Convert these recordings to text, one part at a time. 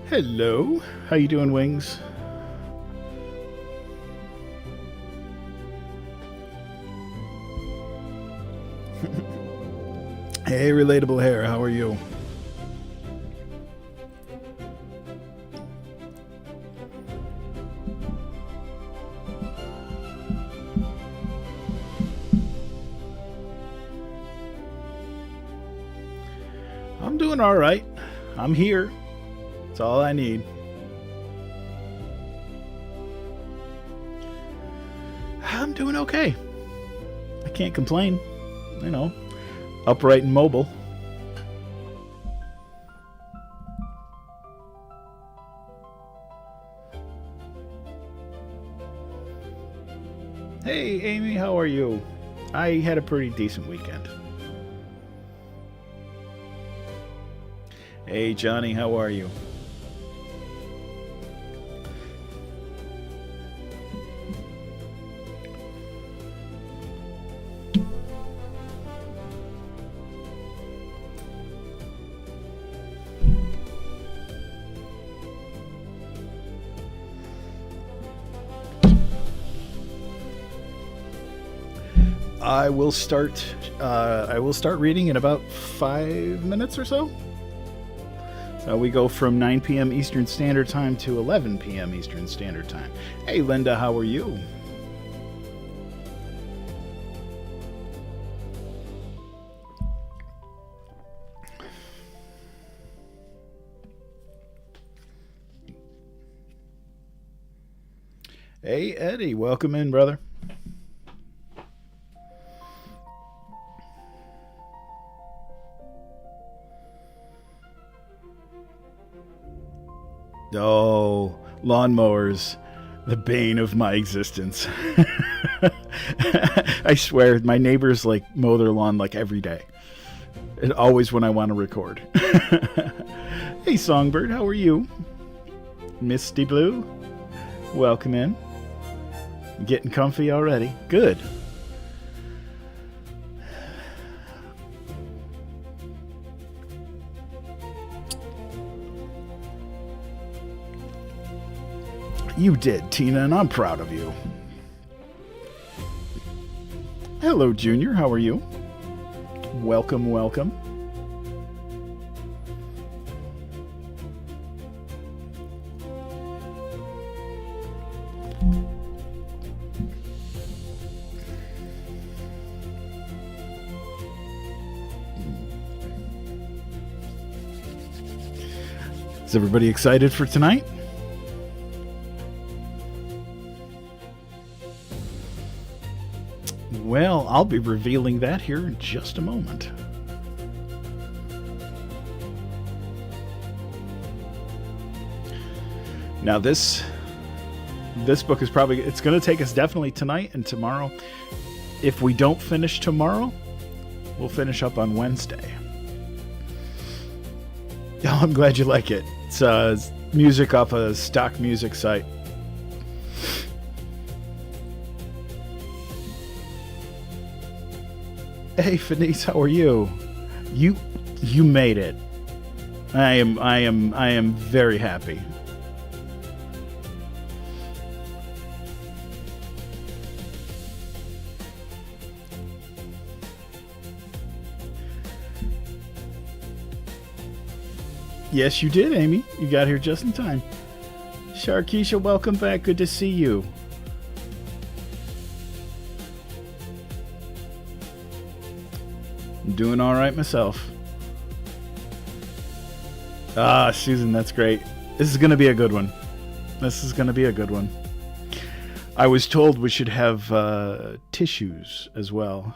Hello, how you doing, Wings? Hey, Relatable Hair, how are you? I'm doing all right. I'm here. That's all I need. I'm doing okay. I can't complain. You know, upright and mobile. Hey, Amy, how are you? I had a pretty decent weekend. Hey, Johnny, how are you? I will start reading in about 5 minutes or so. So we go from 9 p.m. Eastern Standard Time to 11 p.m. Eastern Standard Time. Hey, Linda, how are you? Hey, Eddie, welcome in, brother. Oh, lawnmowers, the bane of my existence. I swear, my neighbors like mow their lawn like every day. And always when I want to record. Hey, Songbird, how are you? Misty Blue, welcome in. Getting comfy already. Good. You did, Tina, and I'm proud of you. Hello, Junior. How are you? Welcome, welcome. Is everybody excited for tonight? Well, I'll be revealing that here in just a moment. Now this book is probably, it's going to take us definitely tonight and tomorrow. If we don't finish tomorrow, we'll finish up on Wednesday. Oh, I'm glad you like it. It's music off a stock music site. Hey, Fenice, how are you? You made it. I am very happy. Yes, you did, Amy. You got here just in time. Sharkeisha, welcome back. Good to see you. I'm doing all right myself. Ah, Susan, that's great. This is going to be a good one. This is going to be a good one. I was told we should have tissues as well.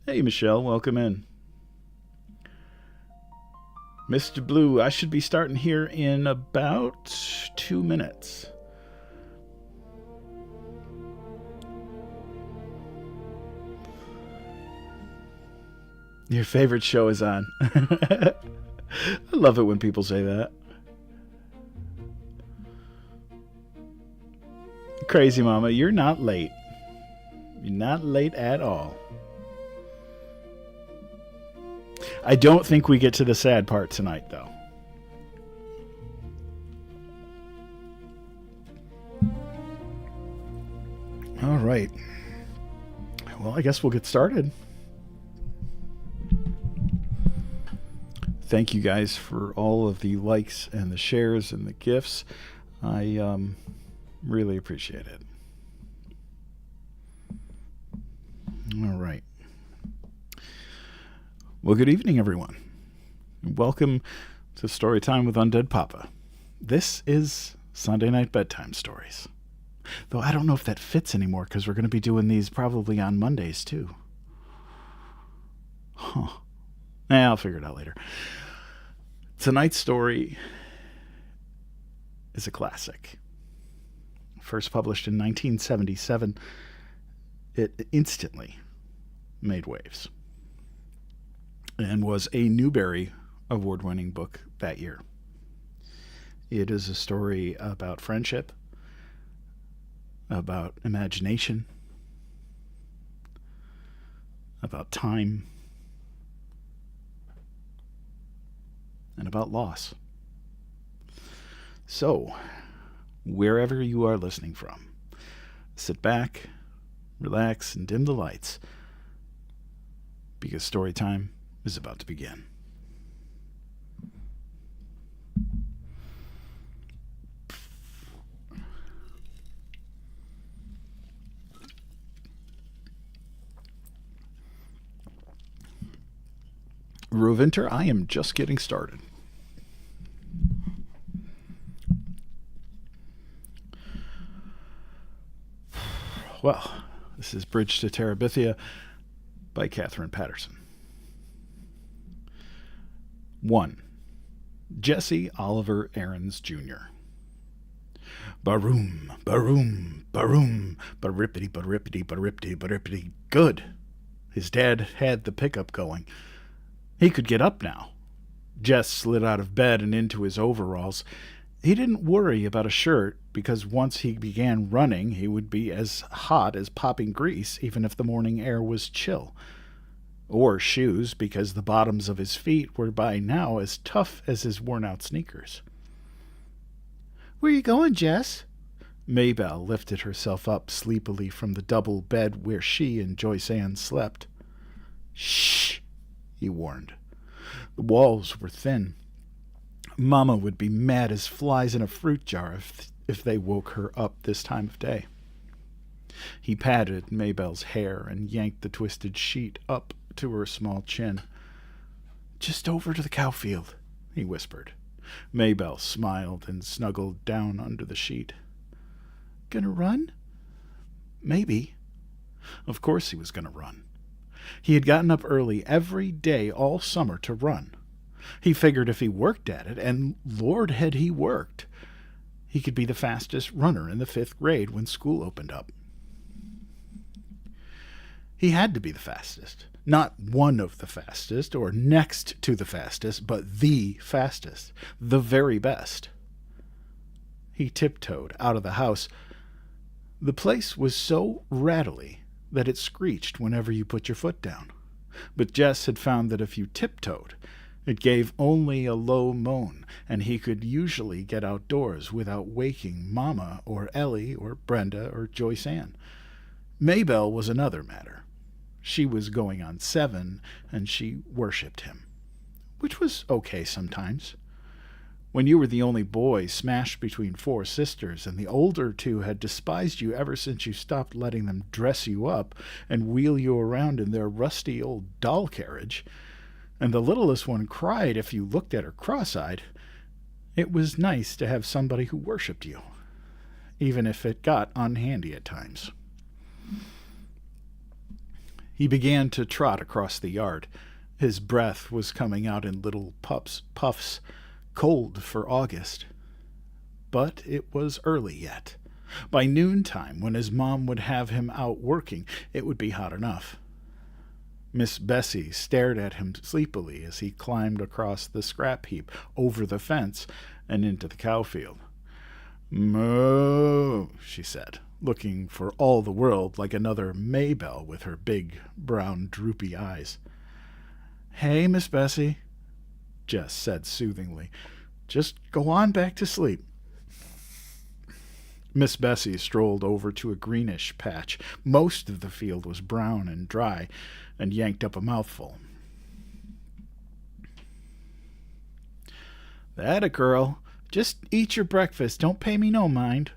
Hey, Michelle, welcome in. Mr. Blue, I should be starting here in about 2 minutes. Your favorite show is on. I love it when people say that. Crazy Mama, you're not late. You're not late at all. I don't think we get to the sad part tonight, though. All right. Well, I guess we'll get started. Thank you guys for all of the likes and the shares and the gifts. I really appreciate it. All right. Well, good evening, everyone. Welcome to Storytime with UndeadPapa. This is Sunday Night Bedtime Stories. Though I don't know if that fits anymore because we're going to be doing these probably on Mondays, too. Huh. I'll figure it out later. Tonight's story is a classic. First published in 1977, it instantly made waves and was a Newbery Award-winning book that year. It is a story about friendship, about imagination, about time, and about loss. So, wherever you are listening from, sit back, relax, and dim the lights, because story time is about to begin. Rovinter, I am just getting started. Well, this is Bridge to Terabithia by Catherine Patterson. 1. Jesse Oliver Aarons Jr. Baroom, baroom, baroom, barippity, barippity, barippity, barippity. Good. His dad had the pickup going. He could get up now. Jess slid out of bed and into his overalls. He didn't worry about a shirt because once he began running, he would be as hot as popping grease even if the morning air was chill. Or shoes because the bottoms of his feet were by now as tough as his worn-out sneakers. "Where you going, Jess?" Maybelle lifted herself up sleepily from the double bed where she and Joyce Ann slept. "Shh," he warned. The walls were thin. Mama would be mad as flies in a fruit jar if they woke her up this time of day. He patted Maybelle's hair and yanked the twisted sheet up to her small chin. "Just over to the cow field," he whispered. Maybelle smiled and snuggled down under the sheet. "Gonna run?" "Maybe." Of course he was gonna run. He had gotten up early every day all summer to run. He figured if he worked at it, and Lord had he worked, he could be the fastest runner in the 5th grade when school opened up. He had to be the fastest. Not one of the fastest or next to the fastest, but the fastest. The very best. He tiptoed out of the house. The place was so rattly that it screeched whenever you put your foot down. But Jess had found that if you tiptoed, it gave only a low moan, and he could usually get outdoors without waking Mama or Ellie or Brenda or Joyce Ann. Maybelle was another matter. She was going on 7, and she worshipped him, which was okay sometimes. When you were the only boy smashed between 4 sisters, and the older 2 had despised you ever since you stopped letting them dress you up and wheel you around in their rusty old doll carriage, and the littlest one cried if you looked at her cross-eyed, it was nice to have somebody who worshipped you, even if it got unhandy at times. He began to trot across the yard. His breath was coming out in little puffs, cold for August. But it was early yet. By noontime, when his mom would have him out working, it would be hot enough. Miss Bessie stared at him sleepily as he climbed across the scrap heap, over the fence, and into the cow field. "Moo," she said, looking for all the world like another Maybelle with her big, brown, droopy eyes. "Hey, Miss Bessie," Jess said soothingly. "Just go on back to sleep." Miss Bessie strolled over to a greenish patch. Most of the field was brown and dry, and yanked up a mouthful. "That a girl. Just eat your breakfast. Don't pay me no mind."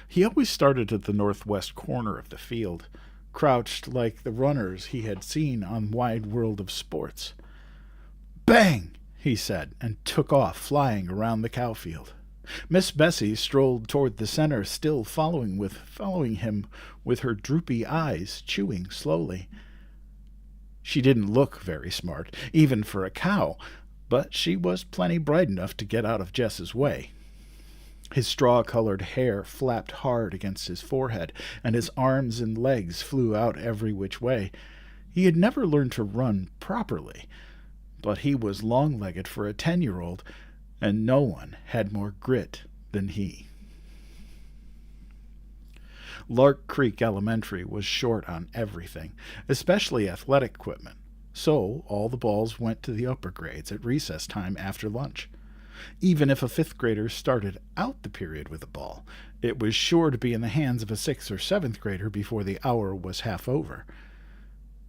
He always started at the northwest corner of the field, crouched like the runners he had seen on Wide World of Sports. "Bang!" he said, and took off, flying around the cow field. Miss Bessie strolled toward the center, still following him with her droopy eyes, chewing slowly. She didn't look very smart, even for a cow, but she was plenty bright enough to get out of Jess's way. His straw-colored hair flapped hard against his forehead, and his arms and legs flew out every which way. He had never learned to run properly, but he was long-legged for a 10-year-old, and no one had more grit than he. Lark Creek Elementary was short on everything, especially athletic equipment, so all the balls went to the upper grades at recess time after lunch. Even if a fifth grader started out the period with a ball, it was sure to be in the hands of a sixth or seventh grader before the hour was half over.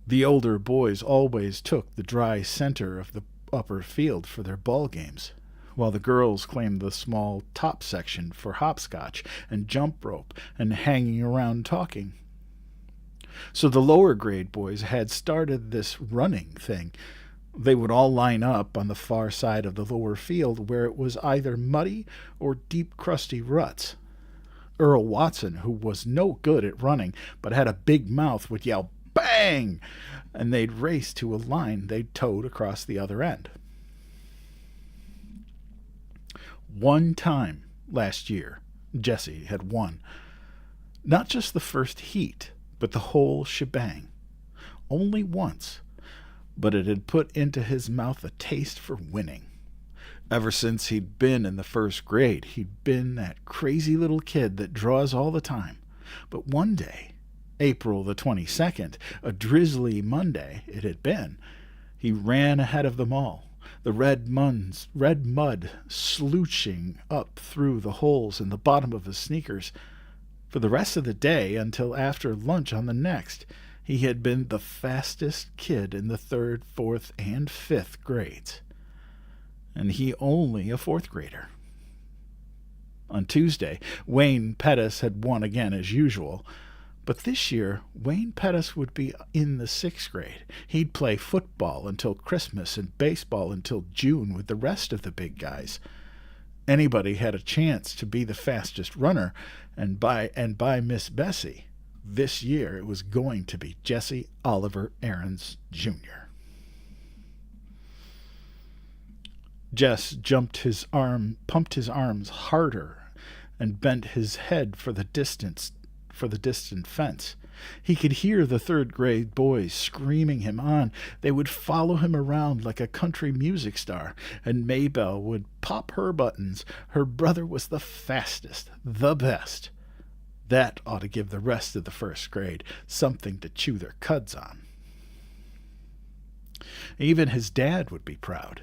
The older boys always took the dry center of the upper field for their ball games, while the girls claimed the small top section for hopscotch and jump rope and hanging around talking. So the lower grade boys had started this running thing. They would all line up on the far side of the lower field where it was either muddy or deep crusty ruts. Earl Watson, who was no good at running but had a big mouth, would yell, "Bang!" and they'd race to a line they'd towed across the other end. One time last year, Jesse had won. Not just the first heat, but the whole shebang. Only once, but it had put into his mouth a taste for winning. Ever since he'd been in the first grade, he'd been that crazy little kid that draws all the time. But one day, April the 22nd, a drizzly Monday it had been, he ran ahead of them all, the red mud slooshing up through the holes in the bottom of his sneakers. For the rest of the day, until after lunch on the next, he had been the fastest kid in the 3rd, 4th, and 5th grades. And he only a 4th grader. On Tuesday, Wayne Pettis had won again as usual. But this year, Wayne Pettis would be in the 6th grade. He'd play football until Christmas and baseball until June with the rest of the big guys. Anybody had a chance to be the fastest runner, and by Miss Bessie, this year it was going to be Jesse Oliver Aarons, Jr. Jess pumped his arms harder, and bent his head for the distant fence. He could hear the 3rd grade boys screaming him on. They would follow him around like a country music star, and Maybelle would pop her buttons. Her brother was the fastest, the best. That ought to give the rest of the 1st grade something to chew their cuds on. Even his dad would be proud.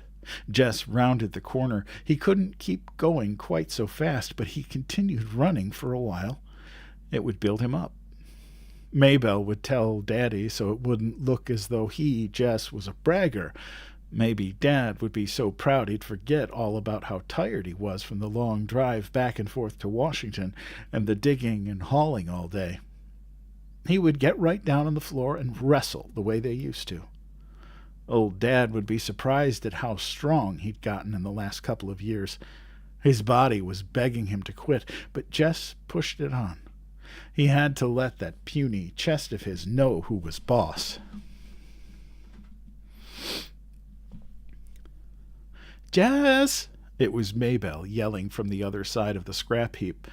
Jess rounded the corner. He couldn't keep going quite so fast, but he continued running for a while. It would build him up. Maybelle would tell Daddy so it wouldn't look as though he, Jess, was a bragger. Maybe Dad would be so proud he'd forget all about how tired he was from the long drive back and forth to Washington and the digging and hauling all day. He would get right down on the floor and wrestle the way they used to. Old Dad would be surprised at how strong he'd gotten in the last couple of years. His body was begging him to quit, but Jess pushed it on. He had to let that puny chest of his know who was boss. "Jess!" It was Maybelle yelling from the other side of the scrap heap.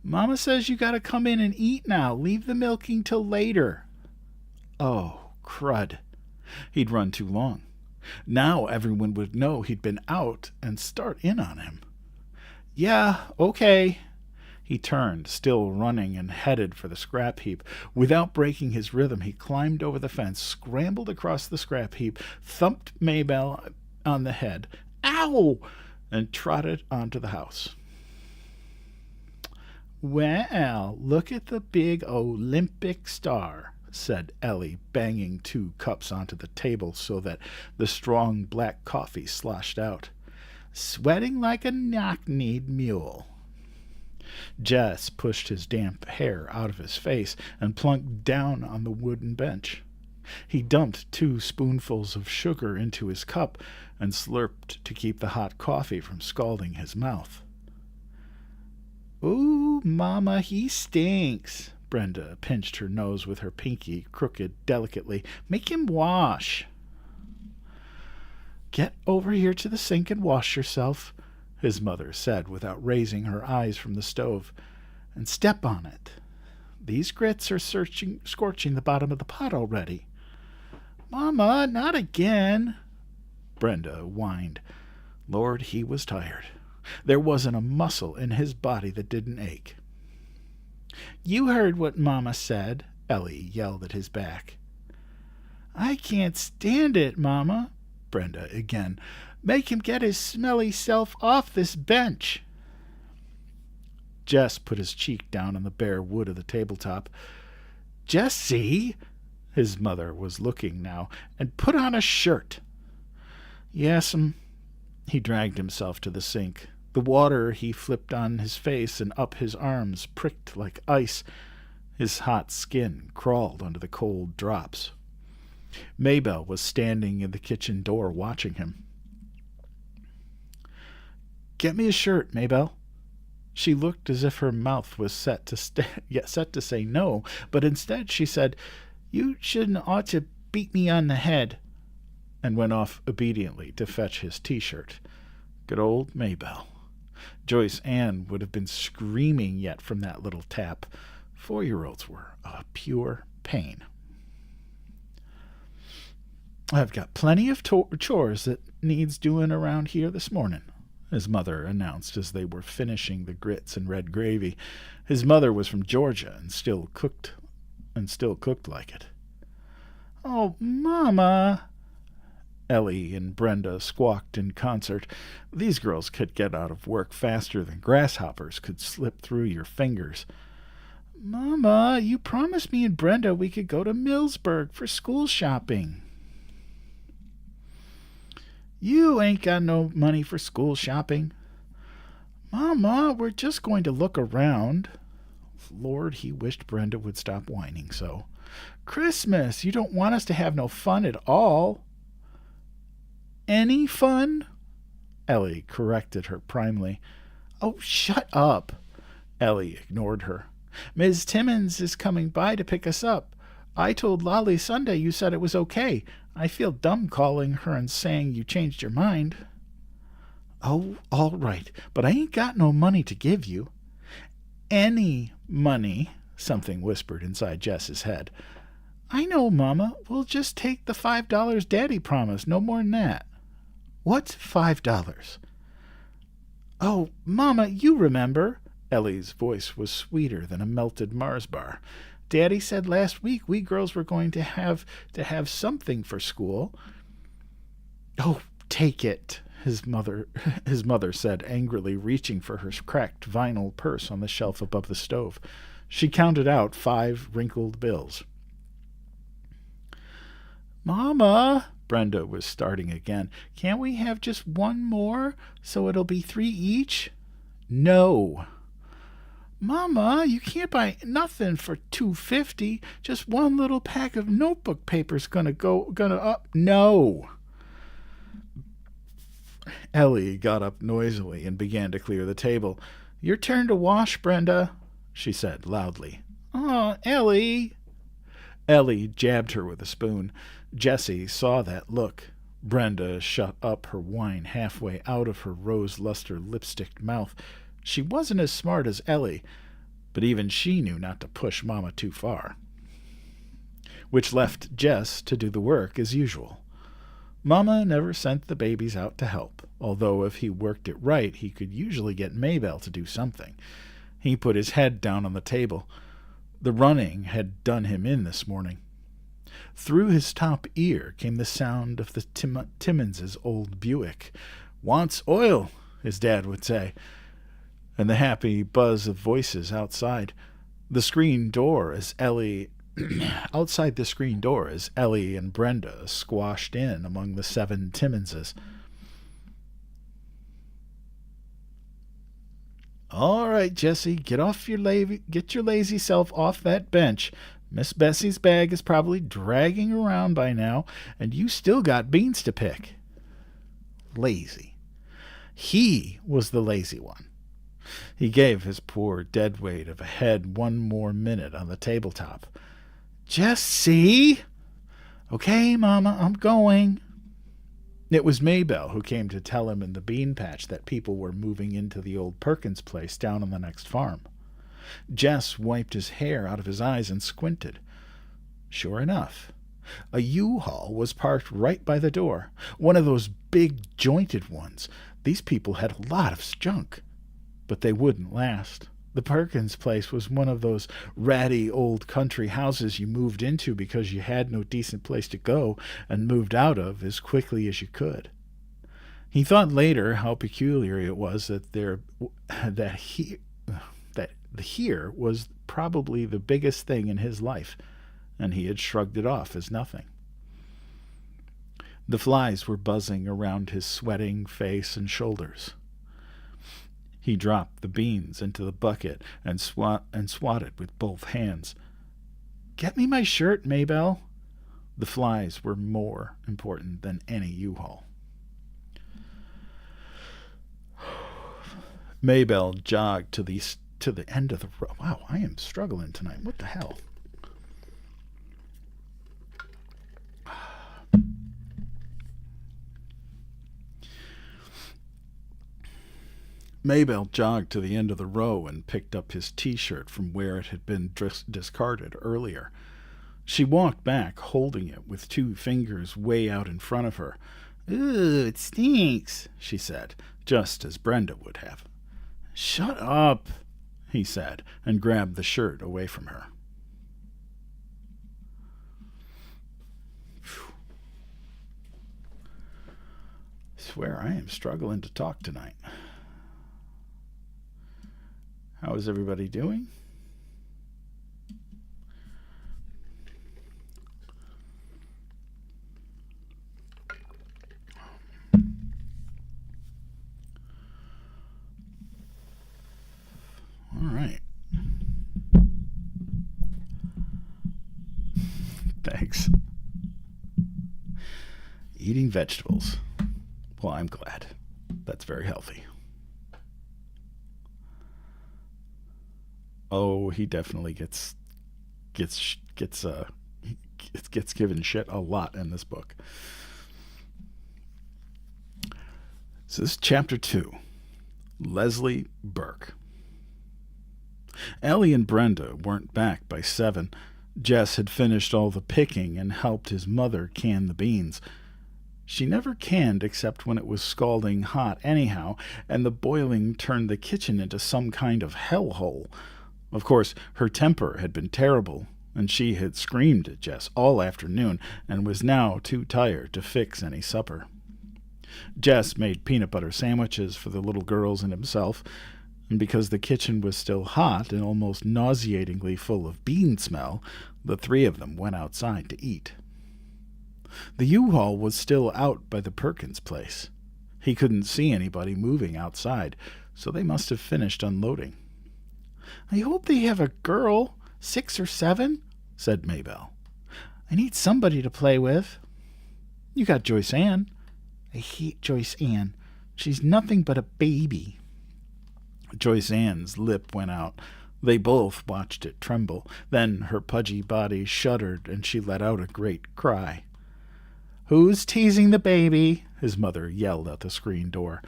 "Mama says you gotta come in and eat now. Leave the milking till later." "Oh," Crud. He'd run too long. Now everyone would know he'd been out and start in on him. Yeah, okay. He turned, still running, and headed for the scrap heap. Without breaking his rhythm, he climbed over the fence, scrambled across the scrap heap, thumped Maybelle on the head, ow, and trotted onto the house. Well, look at the big Olympic star, said Ellie, banging 2 cups onto the table so that the strong black coffee sloshed out. Sweating like a knock-kneed mule. Jess pushed his damp hair out of his face and plunked down on the wooden bench. He dumped 2 spoonfuls of sugar into his cup and slurped to keep the hot coffee from scalding his mouth. Ooh, Mama, he stinks. Brenda pinched her nose with her pinky, crooked delicately. Make him wash. Get over here to the sink and wash yourself, his mother said without raising her eyes from the stove, and step on it. These grits are scorching the bottom of the pot already. Mama, not again, Brenda whined. Lord, he was tired. There wasn't a muscle in his body that didn't ache. You heard what Mama said, Ellie yelled at his back. I can't stand it, Mama, Brenda again. Make him get his smelly self off this bench. Jess put his cheek down on the bare wood of the tabletop. Jessie, his mother was looking now, and put on a shirt. Yes'm. He dragged himself to the sink. The water he flipped on his face and up his arms pricked like ice. His hot skin crawled under the cold drops. Maybelle was standing in the kitchen door watching him. Get me a shirt, Maybelle. She looked as if her mouth was set to say no, but instead she said, You shouldn't ought to beat me on the head, and went off obediently to fetch his T-shirt. Good old Maybelle. Joyce Ann would have been screaming yet from that little tap. 4-year-olds were a pure pain. I've got plenty of chores that needs doing around here this morning, his mother announced as they were finishing the grits and red gravy. His mother was from Georgia and still cooked like it. Oh, Mama, Ellie and Brenda squawked in concert. These girls could get out of work faster than grasshoppers could slip through your fingers. Mama, you promised me and Brenda we could go to Millsburg for school shopping. You ain't got no money for school shopping. Mama, we're just going to look around. Lord, he wished Brenda would stop whining so. Christmas, you don't want us to have no fun at all. Any fun? Ellie corrected her primly. Oh, shut up. Ellie ignored her. Ms. Timmons is coming by to pick us up. I told Lolly Sunday you said it was okay. I feel dumb calling her and saying you changed your mind. Oh, all right, but I ain't got no money to give you. Any money, something whispered inside Jess's head. I know, Mama. We'll just take the $5 Daddy promised, no more than that. What's $5? Oh, Mama, you remember. Ellie's voice was sweeter than a melted Mars bar. Daddy said last week we girls were going to have something for school. Oh, take it, his mother said angrily, reaching for her cracked vinyl purse on the shelf above the stove. She counted out 5 wrinkled bills. Mama, Brenda was starting again. Can't we have just one more so it'll be 3 each? No. Mama, you can't buy nothing for $2.50. Just one little pack of notebook paper's gonna up. No. Ellie got up noisily and began to clear the table. Your turn to wash, Brenda, she said loudly. Oh, Ellie. Ellie jabbed her with a spoon. Jessie saw that look. Brenda shut up her wine halfway out of her rose-luster lipsticked mouth. She wasn't as smart as Ellie, but even she knew not to push Mama too far. which left Jess to do the work as usual. Mama never sent the babies out to help, although if he worked it right, he could usually get Maybelle to do something. He put his head down on the table. The running had done him in this morning. Through his top ear came the sound of the Timmons's old Buick. "Wants oil," his dad would say, and the happy buzz of voices outside. The screen door as Ellie outside the screen door as Ellie and Brenda squashed in among the 7 Timmonses. "All right, Jessie, get your lazy self off that bench. Miss Bessie's bag is probably dragging around by now, and you still got beans to pick." Lazy. He was the lazy one. He gave his poor dead weight of a head one more minute on the tabletop. "Jessie!" "Okay, Mama, I'm going." It was Maybelle who came to tell him in the bean patch that people were moving into the old Perkins place down on the next farm. Jess wiped his hair out of his eyes and squinted. Sure enough, a U-Haul was parked right by the door, one of those big jointed ones. These people had a lot of junk, but they wouldn't last. The Perkins place was one of those ratty old country houses you moved into because you had no decent place to go and moved out of as quickly as you could. He thought later how peculiar it was that here was probably the biggest thing in his life, and he had shrugged it off as nothing. The flies were buzzing around his sweating face and shoulders. He dropped the beans into the bucket and swatted with both hands. "Get me my shirt, Maybelle." The flies were more important than any U-Haul. Maybelle jogged to the end of the row. Wow, I am struggling tonight. What the hell? Maybelle jogged to the end of the row and picked up his T-shirt from where it had been discarded earlier. She walked back, holding it with 2 fingers way out in front of her. "Ooh, it stinks," she said, just as Brenda would have. "Shut up," he said, and grabbed the shirt away from her. I swear I am struggling to talk tonight. How is everybody doing? All right. Thanks. Eating vegetables. Well, I'm glad. That's very healthy. Oh, he definitely gets given shit a lot in this book. So this is chapter 2. Leslie Burke. Ellie and Brenda weren't back by 7. Jess had finished all the picking and helped his mother can the beans. She never canned except when it was scalding hot anyhow, and the boiling turned the kitchen into some kind of hellhole. Of course, her temper had been terrible, and she had screamed at Jess all afternoon and was now too tired to fix any supper. Jess made peanut butter sandwiches for the little girls and himself, and because the kitchen was still hot and almost nauseatingly full of bean smell, the 3 of them went outside to eat. The U-Haul was still out by the Perkins place. He couldn't see anybody moving outside, so they must have finished unloading. "I hope they have a girl, 6 or 7, said Maybelle. "I need somebody to play with." "You got Joyce Ann." "I hate Joyce Ann. She's nothing but a baby." Joyce Ann's lip went out. They both watched it tremble. Then her pudgy body shuddered, and she let out a great cry. "Who's teasing the baby?" his mother yelled out the screen door.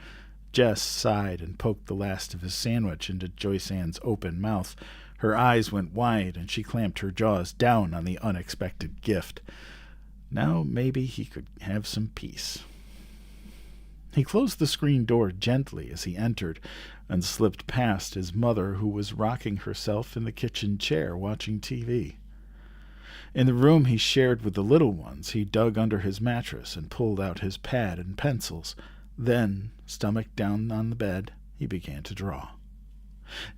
Jess sighed and poked the last of his sandwich into Joyce Ann's open mouth. Her eyes went wide, and she clamped her jaws down on the unexpected gift. Now maybe he could have some peace. He closed the screen door gently as he entered and slipped past his mother, who was rocking herself in the kitchen chair watching TV. In the room he shared with the little ones, he dug under his mattress and pulled out his pad and pencils. Then, stomach down on the bed, he began to draw.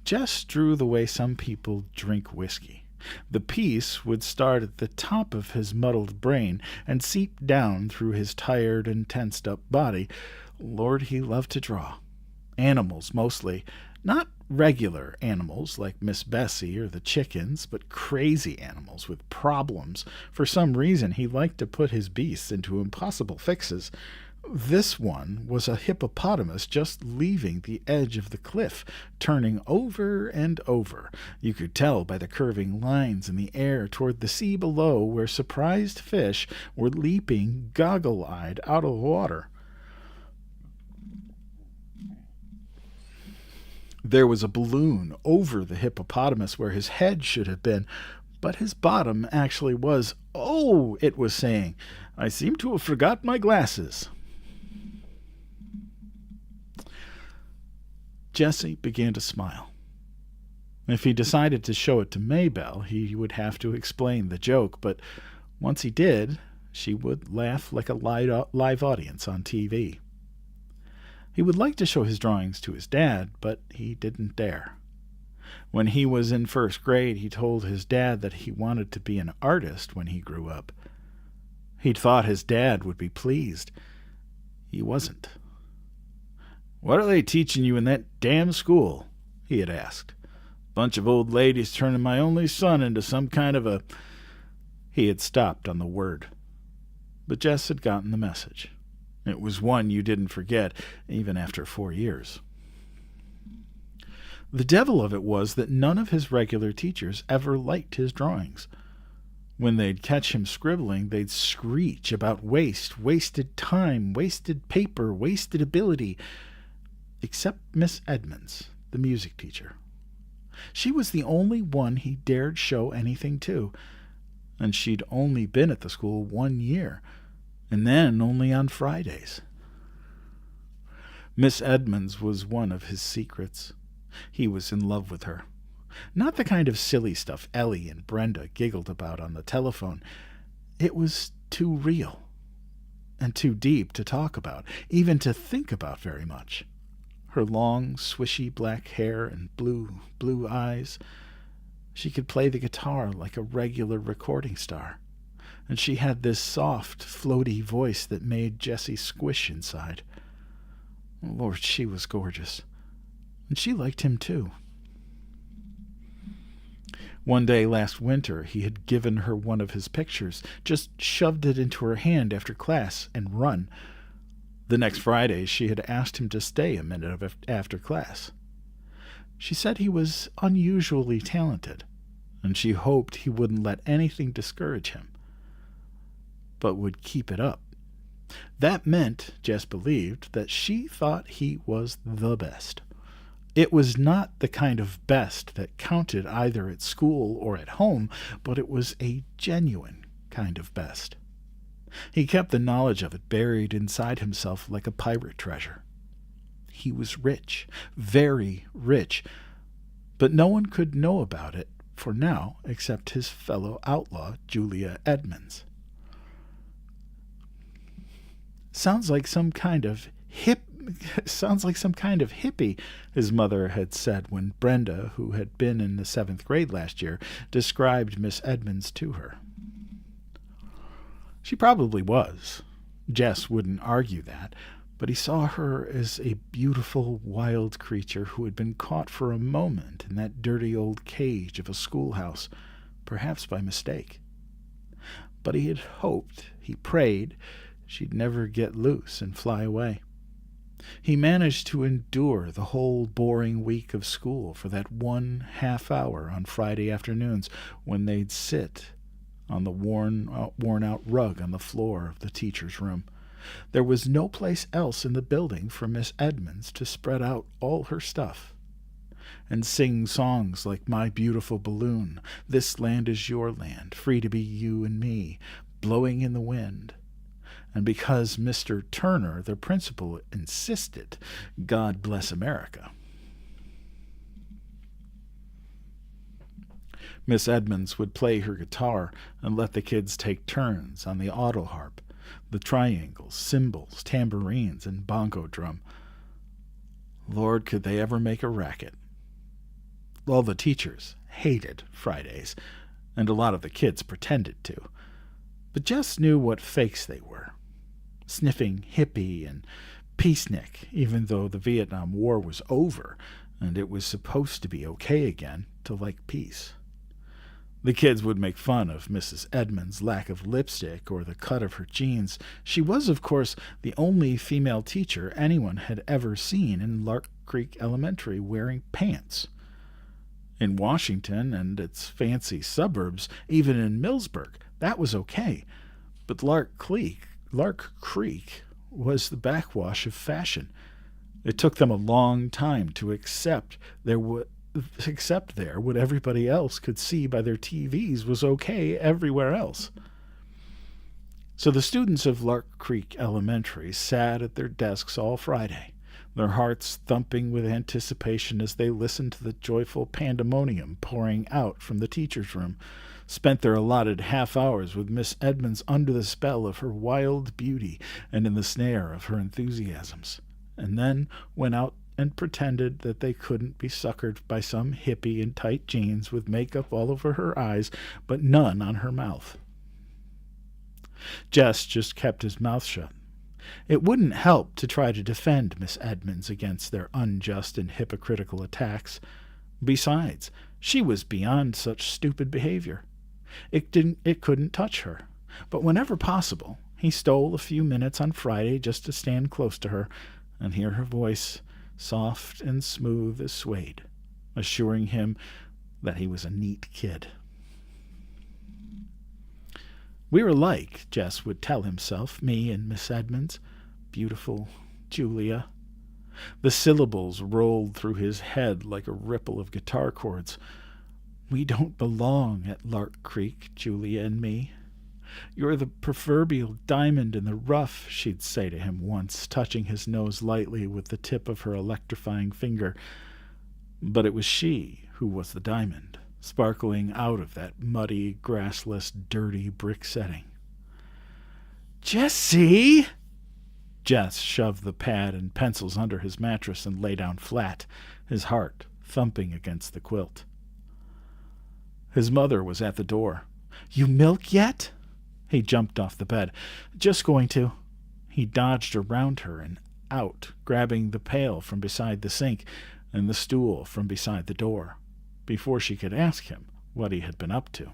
Jess drew the way some people drink whiskey. The piece would start at the top of his muddled brain and seep down through his tired and tensed-up body. Lord, he loved to draw. Animals, mostly. Not regular animals like Miss Bessie or the chickens, but crazy animals with problems. For some reason, he liked to put his beasts into impossible fixes. This one was a hippopotamus just leaving the edge of the cliff, turning over and over. You could tell by the curving lines in the air toward the sea below, where surprised fish were leaping goggle-eyed out of the water. There was a balloon over the hippopotamus where his head should have been, but his bottom actually was. "Oh," it was saying, "I seem to have forgot my glasses." Jesse began to smile. If he decided to show it to Maybelle, he would have to explain the joke, but once he did, she would laugh like a live audience on TV. He would like to show his drawings to his dad, but he didn't dare. When he was in first grade, he told his dad that he wanted to be an artist when he grew up. He'd thought his dad would be pleased. He wasn't. "What are they teaching you in that damn school?" he had asked. "Bunch of old ladies turning my only son into some kind of a—" He had stopped on the word. But Jess had gotten the message. It was one you didn't forget, even after 4 years. The devil of it was that none of his regular teachers ever liked his drawings. When they'd catch him scribbling, they'd screech about waste, wasted time, wasted paper, wasted ability. Except Miss Edmonds, the music teacher. She was the only one he dared show anything to, and she'd only been at the school 1 year, and then only on Fridays. Miss Edmonds was one of his secrets. He was in love with her. Not the kind of silly stuff Ellie and Brenda giggled about on the telephone. It was too real and too deep to talk about, even to think about very much. Her long, swishy black hair and blue eyes. She could play the guitar like a regular recording star. And she had this soft, floaty voice that made Jessie squish inside. Lord, she was gorgeous. And she liked him too. One day last winter, he had given her one of his pictures, just shoved it into her hand after class and run. The next Friday, she had asked him to stay a minute after class. She said he was unusually talented, and she hoped he wouldn't let anything discourage him, but would keep it up. That meant, Jess believed, that she thought he was the best. It was not the kind of best that counted either at school or at home, but it was a genuine kind of best. He kept the knowledge of it buried inside himself like a pirate treasure. He was rich, very rich, but no one could know about it for now except his fellow outlaw, Julia Edmonds. Sounds like some kind of hippie, his mother had said when Brenda, who had been in the 7th grade last year, described Miss Edmonds to her. She probably was. Jess wouldn't argue that, but he saw her as a beautiful, wild creature who had been caught for a moment in that dirty old cage of a schoolhouse, perhaps by mistake. But he had hoped, he prayed, she'd never get loose and fly away. He managed to endure the whole boring week of school for that 1 half hour on Friday afternoons when they'd sit on the worn-out rug on the floor of the teacher's room. There was no place else in the building for Miss Edmonds to spread out all her stuff. and sing songs like My Beautiful Balloon, This Land is Your Land, Free to Be You and Me, Blowing in the Wind. And because Mr. Turner, the principal, insisted, God Bless America. Miss Edmonds would play her guitar and let the kids take turns on the auto harp, the triangles, cymbals, tambourines, and bongo drum. Lord, could they ever make a racket? All the teachers hated Fridays, and a lot of the kids pretended to. But Jess knew what fakes they were. Sniffing hippie and peacenik, even though the Vietnam War was over, and it was supposed to be okay again to like peace. The kids would make fun of Mrs. Edmonds' lack of lipstick or the cut of her jeans. She was, of course, the only female teacher anyone had ever seen in Lark Creek Elementary wearing pants. In Washington and its fancy suburbs, even in Millsburg, that was okay. But Lark Creek was the backwash of fashion. It took them a long time to accept there what everybody else could see by their TVs was okay everywhere else. So the students of Lark Creek Elementary sat at their desks all Friday, their hearts thumping with anticipation as they listened to the joyful pandemonium pouring out from the teacher's room, spent their allotted half hours with Miss Edmonds under the spell of her wild beauty and in the snare of her enthusiasms, and then went out and pretended that they couldn't be suckered by some hippie in tight jeans with makeup all over her eyes but none on her mouth. Jess just kept his mouth shut. It wouldn't help to try to defend Miss Edmonds against their unjust and hypocritical attacks. Besides, she was beyond such stupid behavior. It couldn't touch her. But whenever possible, he stole a few minutes on Friday just to stand close to her and hear her voice, soft and smooth as suede, assuring him that he was a neat kid. We were like, Jess would tell himself, me and Miss Edmonds, beautiful Julia. The syllables rolled through his head like a ripple of guitar chords. We don't belong at Lark Creek, Julia and me. You're the proverbial diamond in the rough, she'd say to him once, touching his nose lightly with the tip of her electrifying finger. But it was she who was the diamond, sparkling out of that muddy, grassless, dirty brick setting. Jessie! Jess shoved the pad and pencils under his mattress and lay down flat, his heart thumping against the quilt. His mother was at the door. You milk yet? He jumped off the bed. Just going to. He dodged around her and out, grabbing the pail from beside the sink and the stool from beside the door, before she could ask him what he had been up to.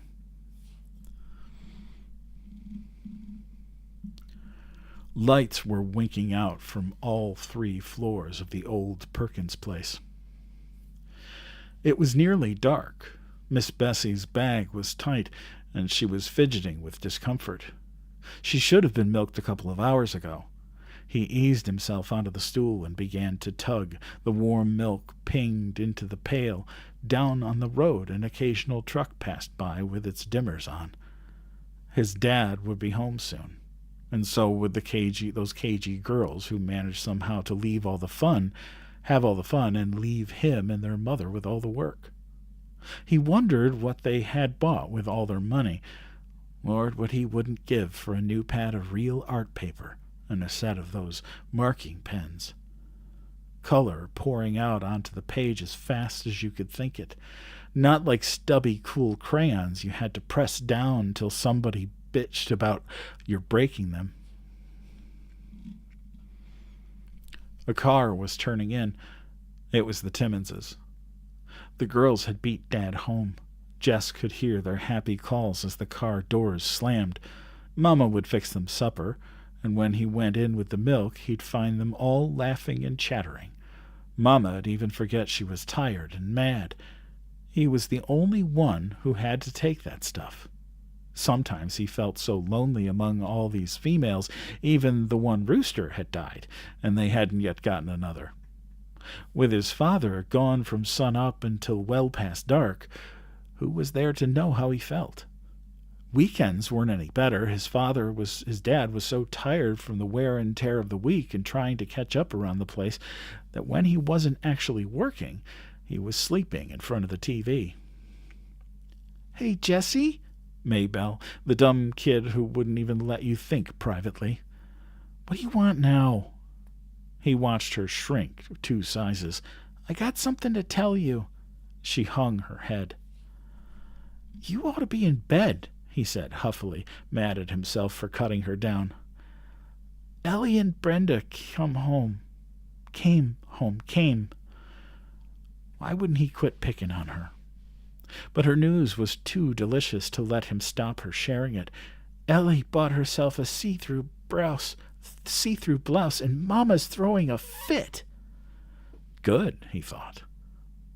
Lights were winking out from all 3 floors of the old Perkins place. It was nearly dark. Miss Bessie's bag was tight, and she was fidgeting with discomfort. She should have been milked a couple of hours ago. He eased himself onto the stool and began to tug. The warm milk pinged into the pail. Down on the road, an occasional truck passed by with its dimmers on. His dad would be home soon, and so would those cagey girls who managed somehow to have all the fun, and leave him and their mother with all the work. He wondered what they had bought with all their money. Lord, what he wouldn't give for a new pad of real art paper and a set of those marking pens. Color pouring out onto the page as fast as you could think it. Not like stubby, cool crayons you had to press down till somebody bitched about your breaking them. A car was turning in. It was the Timmonses. The girls had beat Dad home. Jess could hear their happy calls as the car doors slammed. Mama would fix them supper, and when he went in with the milk, he'd find them all laughing and chattering. Mama'd even forget she was tired and mad. He was the only one who had to take that stuff. Sometimes he felt so lonely among all these females, even the one rooster had died, and they hadn't yet gotten another. With his father gone from sun up until well past dark, who was there to know how he felt? Weekends weren't any better. His dad was so tired from the wear and tear of the week and trying to catch up around the place that when he wasn't actually working, he was sleeping in front of the TV. "Hey, Jessie," Maybelle, the dumb kid who wouldn't even let you think privately. "What do you want now?" He watched her shrink 2 sizes. "I got something to tell you." She hung her head. "You ought to be in bed," he said huffily, mad at himself for cutting her down. "Ellie and Brenda came home. Why wouldn't he quit picking on her? But her news was too delicious to let him stop her sharing it. "Ellie bought herself a see-through blouse, and Mama's throwing a fit." Good, he thought.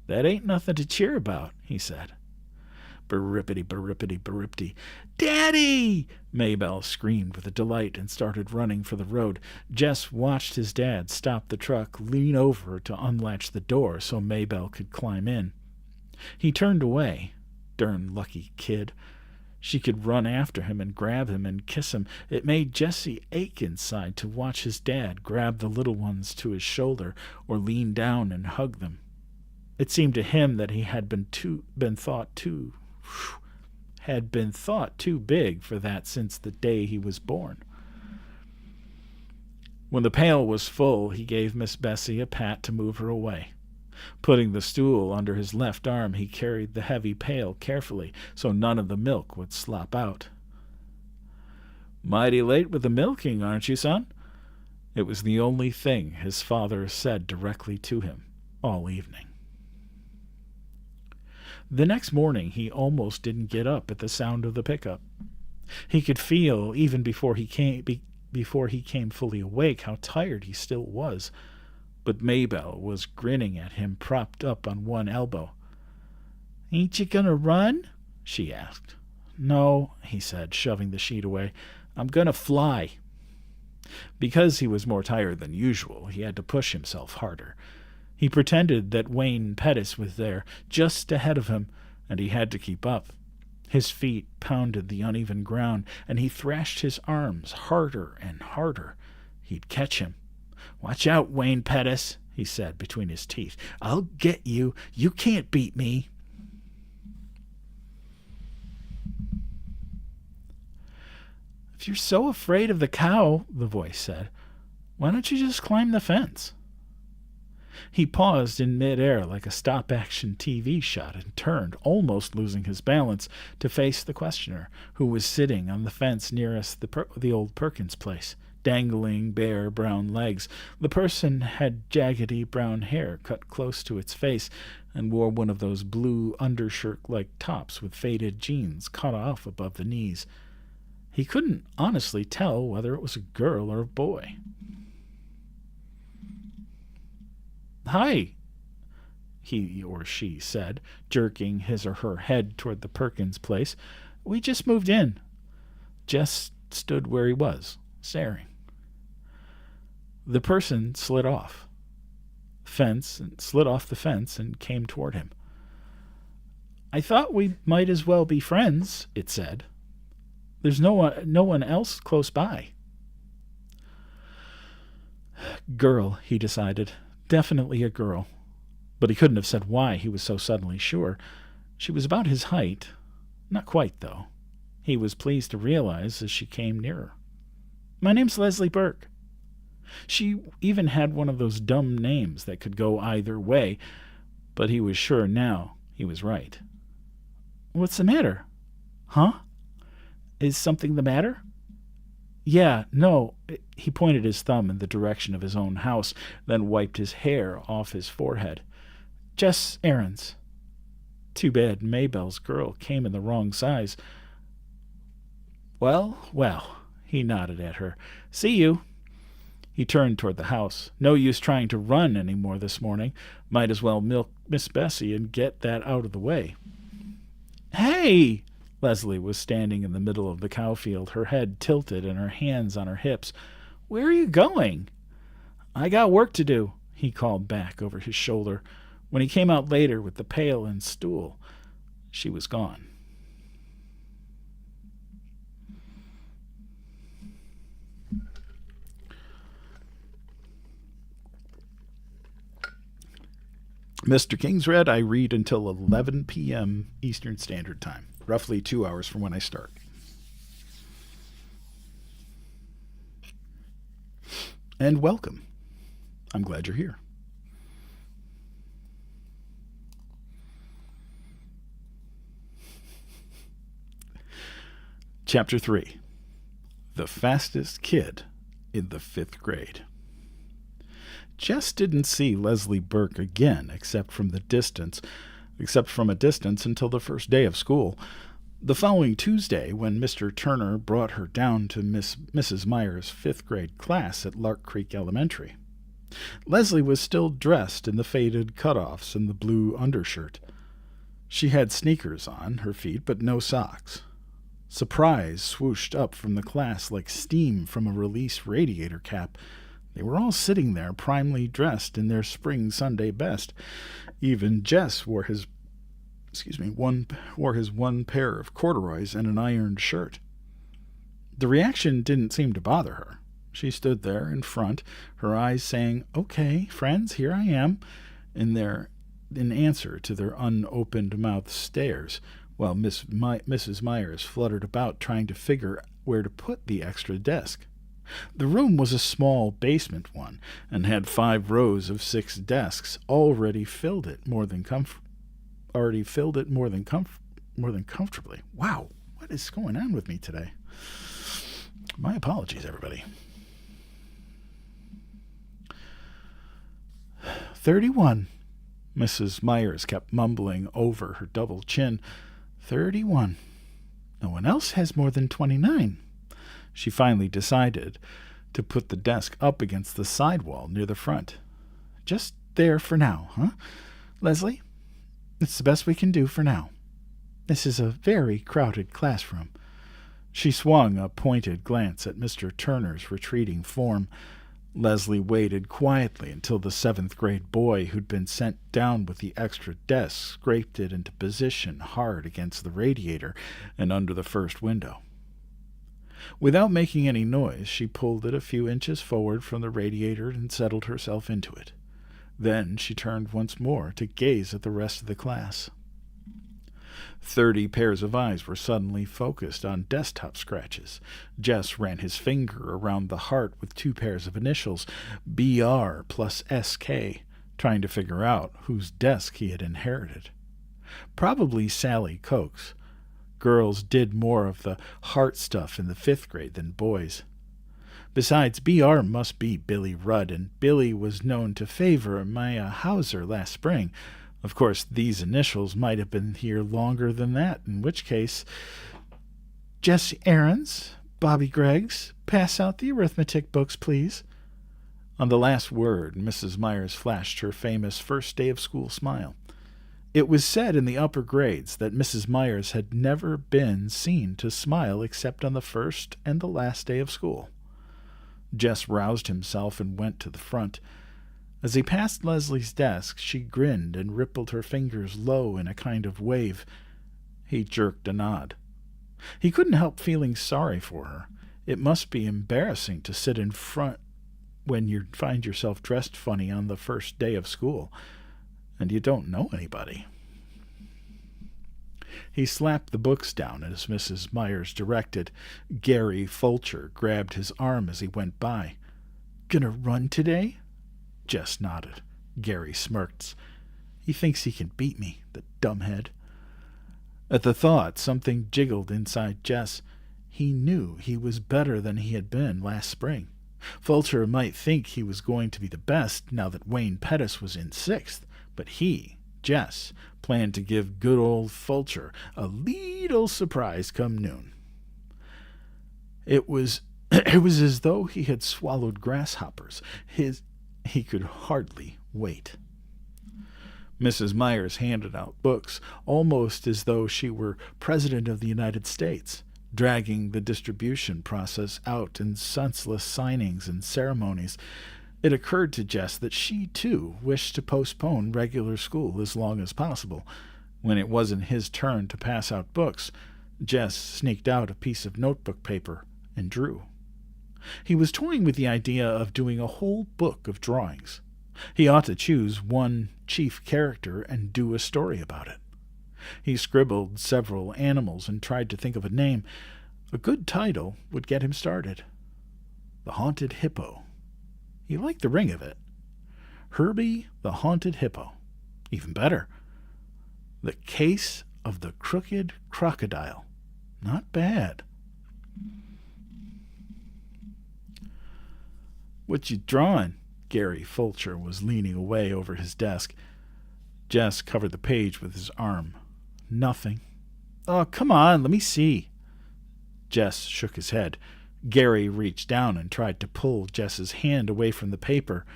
That ain't nothing to cheer about, he said. Berippity. "Daddy!" Maybelle screamed with delight and started running for the road. Jess watched his dad stop the truck, lean over to unlatch the door so Maybelle could climb in. He turned away. Darn lucky kid. She could run after him and grab him and kiss him. It made Jesse ache inside to watch his dad grab the little ones to his shoulder or lean down and hug them. It seemed to him that he had been thought too big for that since the day he was born. When the pail was full, he gave Miss Bessie a pat to move her away. Putting the stool under his left arm, he carried the heavy pail carefully so none of the milk would slop out. "Mighty late with the milking, aren't you, son?" It was the only thing his father said directly to him all evening. The next morning he almost didn't get up at the sound of the pickup. He could feel, even before he came fully awake, how tired he still was. But Maybelle was grinning at him, propped up on one elbow. "Ain't you gonna run?" she asked. "No," he said, shoving the sheet away. "I'm gonna fly." Because he was more tired than usual, he had to push himself harder. He pretended that Wayne Pettis was there, just ahead of him, and he had to keep up. His feet pounded the uneven ground, and he thrashed his arms harder and harder. He'd catch him. "Watch out, Wayne Pettis," he said between his teeth. "I'll get you. You can't beat me." "If you're so afraid of the cow," the voice said, "why don't you just climb the fence?" He paused in midair like a stop-action TV shot and turned, almost losing his balance, to face the questioner, who was sitting on the fence nearest the old Perkins place, dangling bare brown legs. The person had jaggedy brown hair cut close to its face and wore one of those blue undershirt-like tops with faded jeans cut off above the knees. He couldn't honestly tell whether it was a girl or a boy. "Hi," he or she said, jerking his or her head toward the Perkins place. "We just moved in." Jess stood where he was, staring. The person slid off the fence and came toward him. "I thought we might as well be friends," it said. "There's no one else close by." Girl, he decided. Definitely a girl. But he couldn't have said why he was so suddenly sure. She was about his height. Not quite, though. He was pleased to realize as she came nearer. "My name's Leslie Burke." She even had one of those dumb names that could go either way, but he was sure now he was right. "What's the matter?" "Huh? Is something the matter?" "Yeah, no." He pointed his thumb in the direction of his own house, then wiped his hair off his forehead. "Just errands." Too bad Maybelle's girl came in the wrong size. Well, he nodded at her. "See you." He turned toward the house. No use trying to run any more this morning. Might as well milk Miss Bessie and get that out of the way. "Hey!" Leslie was standing in the middle of the cow field, her head tilted and her hands on her hips. "Where are you going?" "I got work to do," he called back over his shoulder. When he came out later with the pail and stool, she was gone. Mr. Kingsred, I read until 11 p.m. Eastern Standard Time, roughly 2 hours from when I start. And welcome. I'm glad you're here. Chapter 3. The Fastest Kid in the 5th Grade. Jess didn't see Leslie Burke again except from a distance until the first day of school. The following Tuesday, when Mr. Turner brought her down to Mrs. Meyer's 5th grade class at Lark Creek Elementary. Leslie was still dressed in the faded cutoffs and the blue undershirt. She had sneakers on her feet, but no socks. Surprise swooshed up from the class like steam from a release radiator cap. They were all sitting there, primely dressed in their spring Sunday best. Even Jess wore his one pair of corduroys and an ironed shirt. The reaction didn't seem to bother her. She stood there in front, her eyes saying, "Okay, friends, here I am," in answer to their unopened mouth stares, while Mrs. Myers fluttered about trying to figure where to put the extra desk. The room was a small basement one, and had 5 rows of 6 desks, already filled it more than comfortably. Wow, what is going on with me today? My apologies, everybody. 31. Mrs. Myers kept mumbling over her double chin. 31. No one else has more than 29. She finally decided to put the desk up against the side wall near the front. Just there for now, huh? Leslie, it's the best we can do for now. This is a very crowded classroom. She swung a pointed glance at Mr. Turner's retreating form. Leslie waited quietly until the 7th grade boy who'd been sent down with the extra desk scraped it into position hard against the radiator and under the first window. Without making any noise, she pulled it a few inches forward from the radiator and settled herself into it. Then she turned once more to gaze at the rest of the class. 30 pairs of eyes were suddenly focused on desktop scratches. Jess ran his finger around the heart with 2 pairs of initials, BR plus SK, trying to figure out whose desk he had inherited. Probably Sally Coke's. Girls did more of the heart stuff in the 5th grade than boys. Besides, BR must be Billy Rudd, and Billy was known to favor Maya Hauser last spring. Of course, these initials might have been here longer than that, in which case, Jesse Aarons, Bobby Greggs, pass out the arithmetic books, please. On the last word, Mrs. Myers flashed her famous first day of school smile. It was said in the upper grades that Mrs. Myers had never been seen to smile except on the first and the last day of school. Jess roused himself and went to the front. As he passed Leslie's desk, she grinned and rippled her fingers low in a kind of wave. He jerked a nod. He couldn't help feeling sorry for her. It must be embarrassing to sit in front when you find yourself dressed funny on the first day of school, and you don't know anybody. He slapped the books down as Mrs. Myers directed. Gary Fulcher grabbed his arm as he went by. "Gonna run today?" Jess nodded. Gary smirked. "He thinks he can beat me, the dumbhead." At the thought, something jiggled inside Jess. He knew he was better than he had been last spring. Fulcher might think he was going to be the best now that Wayne Pettis was in 6th, but he, Jess, planned to give good old Fulcher a leetle surprise come noon. It was as though he had swallowed grasshoppers. He could hardly wait. Mrs. Myers handed out books, almost as though she were President of the United States, dragging the distribution process out in senseless signings and ceremonies. It occurred to Jess that she, too, wished to postpone regular school as long as possible. When it wasn't his turn to pass out books, Jess sneaked out a piece of notebook paper and drew. He was toying with the idea of doing a whole book of drawings. He ought to choose one chief character and do a story about it. He scribbled several animals and tried to think of a name. A good title would get him started. The Haunted Hippo. He liked the ring of it. Herbie the Haunted Hippo. Even better. The Case of the Crooked Crocodile. Not bad. What you drawing? Gary Fulcher was leaning away over his desk. Jess covered the page with his arm. Nothing. Oh, come on, let me see. Jess shook his head. Gary reached down and tried to pull Jess's hand away from the paper.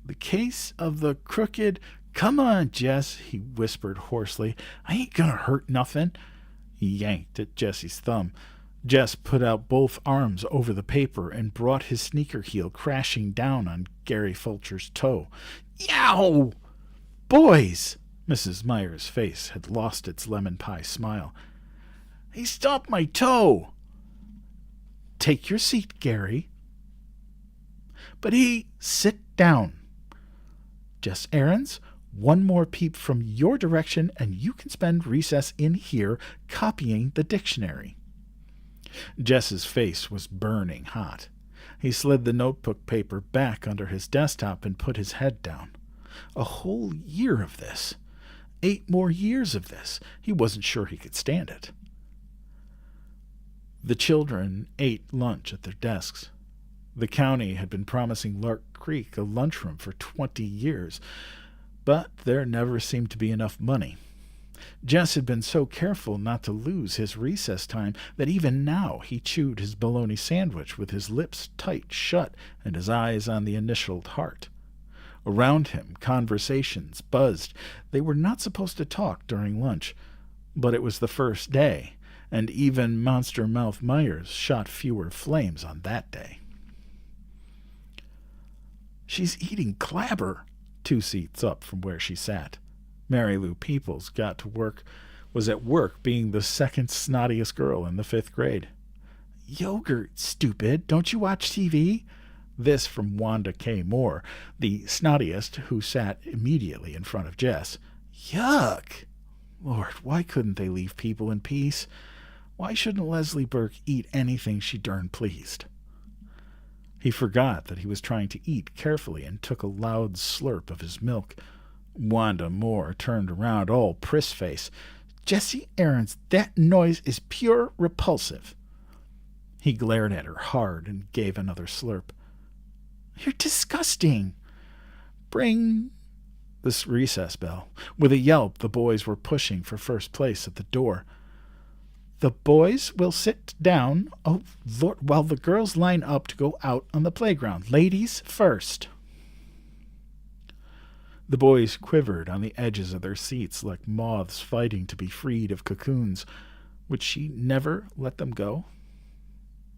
The Case of the Crooked... Come on, Jess, he whispered hoarsely. I ain't gonna hurt nothing. He yanked at Jessie's thumb. Jess put out both arms over the paper and brought his sneaker heel crashing down on Gary Fulcher's toe. Yow! Boys! Mrs. Meyer's face had lost its lemon pie smile. He stopped my toe! Take your seat, Gary. But sit down. Jess Ahrens, one more peep from your direction and you can spend recess in here copying the dictionary. Jess's face was burning hot. He slid the notebook paper back under his desktop and put his head down. A whole year of this. 8 more years of this. He wasn't sure he could stand it. The children ate lunch at their desks. The county had been promising Lark Creek a lunchroom for 20 years, but there never seemed to be enough money. Jess had been so careful not to lose his recess time that even now he chewed his bologna sandwich with his lips tight shut and his eyes on the initialed heart. Around him, conversations buzzed. They were not supposed to talk during lunch, but it was the first day, and even Monster Mouth Myers shot fewer flames on that day. She's eating clabber, 2 seats up from where she sat. Mary Lou Peoples was at work being the second snottiest girl in the 5th grade. Yogurt, stupid. Don't you watch TV? This from Wanda K. Moore, the snottiest, who sat immediately in front of Jess. Yuck! Lord, why couldn't they leave people in peace? Why shouldn't Leslie Burke eat anything she darn pleased? He forgot that he was trying to eat carefully and took a loud slurp of his milk. Wanda Moore turned around all priss-face. Jessie Ahrens, that noise is pure repulsive. He glared at her hard and gave another slurp. You're disgusting. Bring the recess bell. With a yelp, the boys were pushing for first place at the door. The boys will sit down, oh Lord, while the girls line up to go out on the playground. Ladies first. The boys quivered on the edges of their seats like moths fighting to be freed of cocoons. Would she never let them go?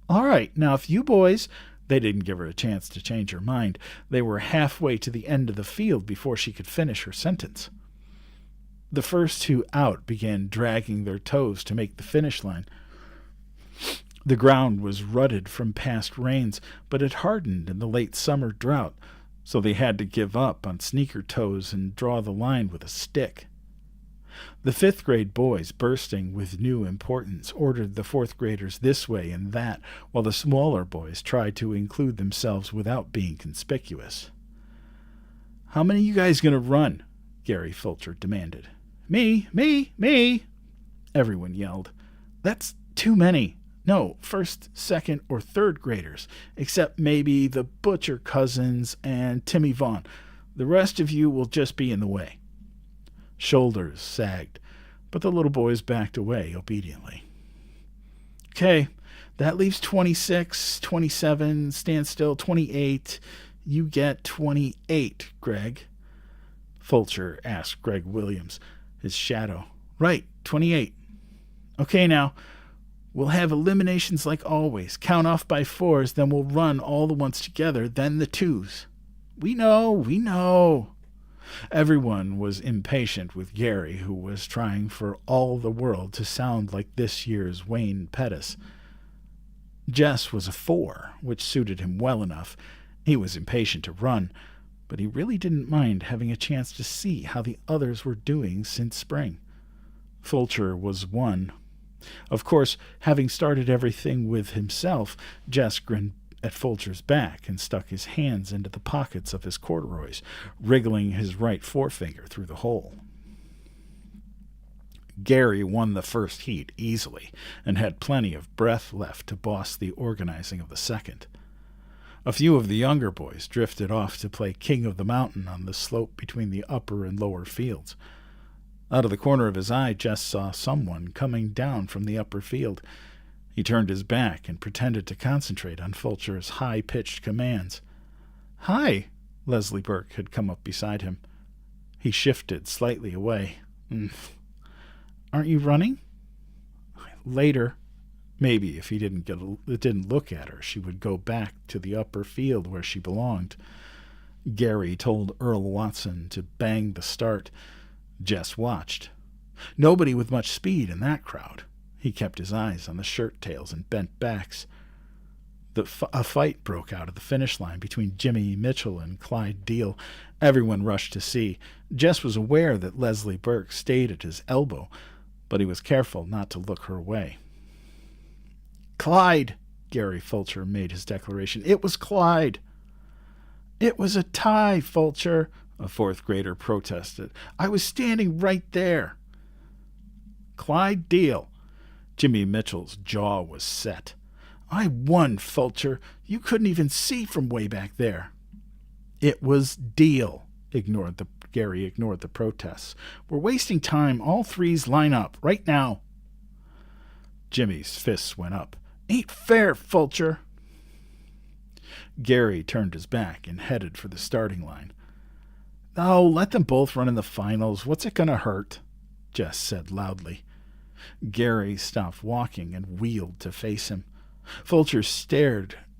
All right, now if you boys... They didn't give her a chance to change her mind. They were halfway to the end of the field before she could finish her sentence. The first 2 out began dragging their toes to make the finish line. The ground was rutted from past rains, but it hardened in the late summer drought, so they had to give up on sneaker toes and draw the line with a stick. The 5th grade boys, bursting with new importance, ordered the 4th graders this way and that, while the smaller boys tried to include themselves without being conspicuous. How many you guys going to run? Gary Fulcher demanded. Me, me, me, everyone yelled. That's too many. No, 1st, 2nd, or 3rd graders, except maybe the Butcher cousins and Timmy Vaughn. The rest of you will just be in the way. Shoulders sagged, but the little boys backed away obediently. Okay, that leaves 26, 27, stand still, 28. You get 28, Greg. Fulcher asked Greg Williams, his shadow. Right, 28. Okay, now, we'll have eliminations like always. Count off by 4s, then we'll run all the ones together, then the 2s. We know, we know." Everyone was impatient with Gary, who was trying for all the world to sound like this year's Wayne Pettis. Jess was a 4, which suited him well enough. He was impatient to run, but he really didn't mind having a chance to see how the others were doing since spring. Fulcher was 1. Of course, having started everything with himself, Jess grinned at Fulcher's back and stuck his hands into the pockets of his corduroys, wriggling his right forefinger through the hole. Gary won the first heat easily and had plenty of breath left to boss the organizing of the second. A few of the younger boys drifted off to play King of the Mountain on the slope between the upper and lower fields. Out of the corner of his eye, Jess saw someone coming down from the upper field. He turned his back and pretended to concentrate on Fulcher's high-pitched commands. "Hi!" Leslie Burke had come up beside him. He shifted slightly away. "Aren't you running?" "Later." Maybe if he didn't look at her, she would go back to the upper field where she belonged. Gary told Earl Watson to bang the start. Jess watched. Nobody with much speed in that crowd. He kept his eyes on the shirt tails and bent backs. A fight broke out at the finish line between Jimmy Mitchell and Clyde Deal. Everyone rushed to see. Jess was aware that Leslie Burke stayed at his elbow, but he was careful not to look her way. "Clyde!" Gary Fulcher made his declaration. "It was Clyde." "It was a tie, Fulcher," a 4th grader protested. "I was standing right there." "Clyde Deal." Jimmy Mitchell's jaw was set. "I won, Fulcher. You couldn't even see from way back there." "It was Deal." Gary ignored the protests. "We're wasting time. All 3s line up, right now." Jimmy's fists went up. "Ain't fair, Fulcher." Gary turned his back and headed for the starting line. "Oh, let them both run in the finals. What's it going to hurt?" Jess said loudly. Gary stopped walking and wheeled to face him. Fulcher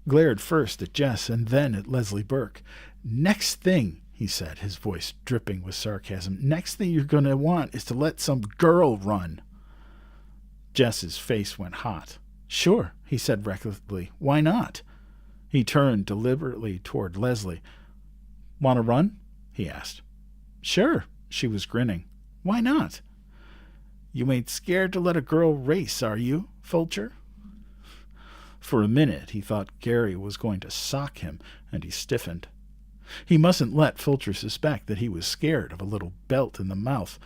glared first at Jess and then at Leslie Burke. "Next thing," he said, his voice dripping with sarcasm, "next thing you're going to want is to let some girl run." Jess's face went hot. "Sure," he said recklessly. "Why not?" He turned deliberately toward Leslie. "Want to run?" he asked. "Sure," she was grinning. "Why not?" "You ain't scared to let a girl race, are you, Fulcher?" For a minute he thought Gary was going to sock him, and he stiffened. He mustn't let Fulcher suspect that he was scared of a little belt in the mouth,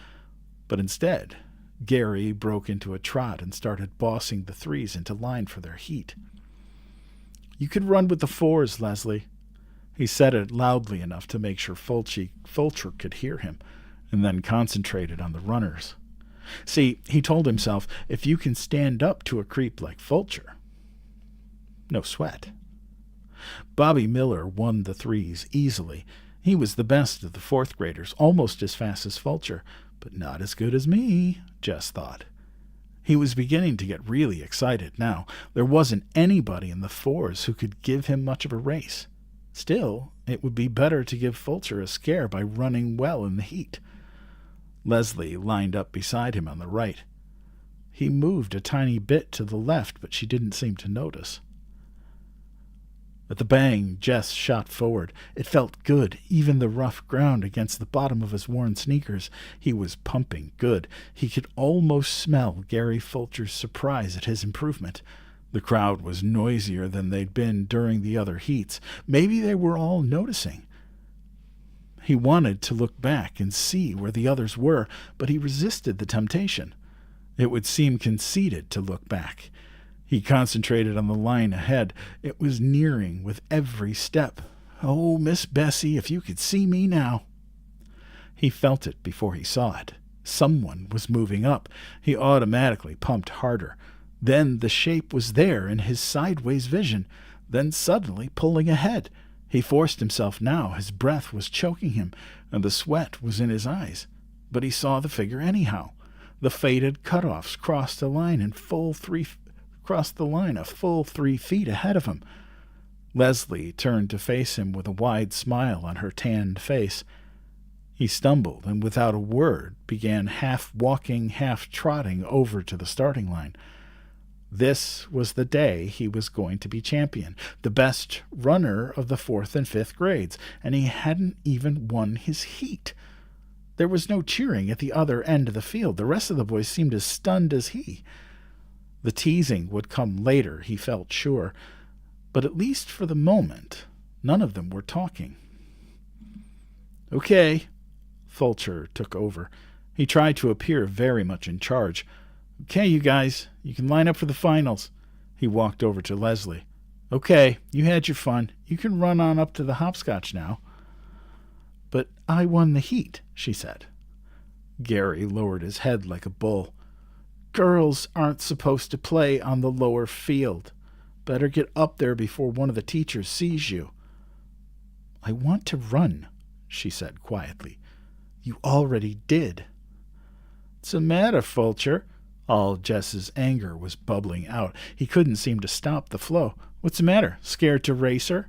but instead Gary broke into a trot and started bossing the 3s into line for their heat. "You could run with the 4s, Leslie." He said it loudly enough to make sure Fulcher could hear him, and then concentrated on the runners. See, he told himself, if you can stand up to a creep like Fulcher, no sweat. Bobby Miller won the 3s easily. He was the best of the 4th graders, almost as fast as Fulcher, but not as good as me, Jess thought. He was beginning to get really excited now. There wasn't anybody in the 4s who could give him much of a race. Still, it would be better to give Fulcher a scare by running well in the heat. Leslie lined up beside him on the right. He moved a tiny bit to the left, but she didn't seem to notice. At the bang, Jess shot forward. It felt good, even the rough ground against the bottom of his worn sneakers. He was pumping good. He could almost smell Gary Fulcher's surprise at his improvement. The crowd was noisier than they'd been during the other heats. Maybe they were all noticing. He wanted to look back and see where the others were, but he resisted the temptation. It would seem conceited to look back. He concentrated on the line ahead. It was nearing with every step. "Oh, Miss Bessie, if you could see me now." He felt it before he saw it. Someone was moving up. He automatically pumped harder. Then the shape was there in his sideways vision, then suddenly pulling ahead. He forced himself now. His breath was choking him, and the sweat was in his eyes. But he saw the figure anyhow. The faded cutoffs crossed the line a full 3 feet ahead of him. Leslie turned to face him with a wide smile on her tanned face. He stumbled and without a word began half walking, half trotting over to the starting line. This was the day he was going to be champion, the best runner of the 4th and 5th grades, and he hadn't even won his heat. There was no cheering at the other end of the field. The rest of the boys seemed as stunned as he. The teasing would come later, he felt sure, but at least for the moment, none of them were talking. "Okay." Fulcher took over. He tried to appear very much in charge. "Okay, you guys, you can line up for the finals." He walked over to Leslie. "Okay, you had your fun. You can run on up to the hopscotch now." "But I won the heat," she said. Gary lowered his head like a bull. "Girls aren't supposed to play on the lower field. Better get up there before one of the teachers sees you." "I want to run," she said quietly. "You already did." "What's the matter, Fulcher?" All Jess's anger was bubbling out. He couldn't seem to stop the flow. "What's the matter? Scared to race her?"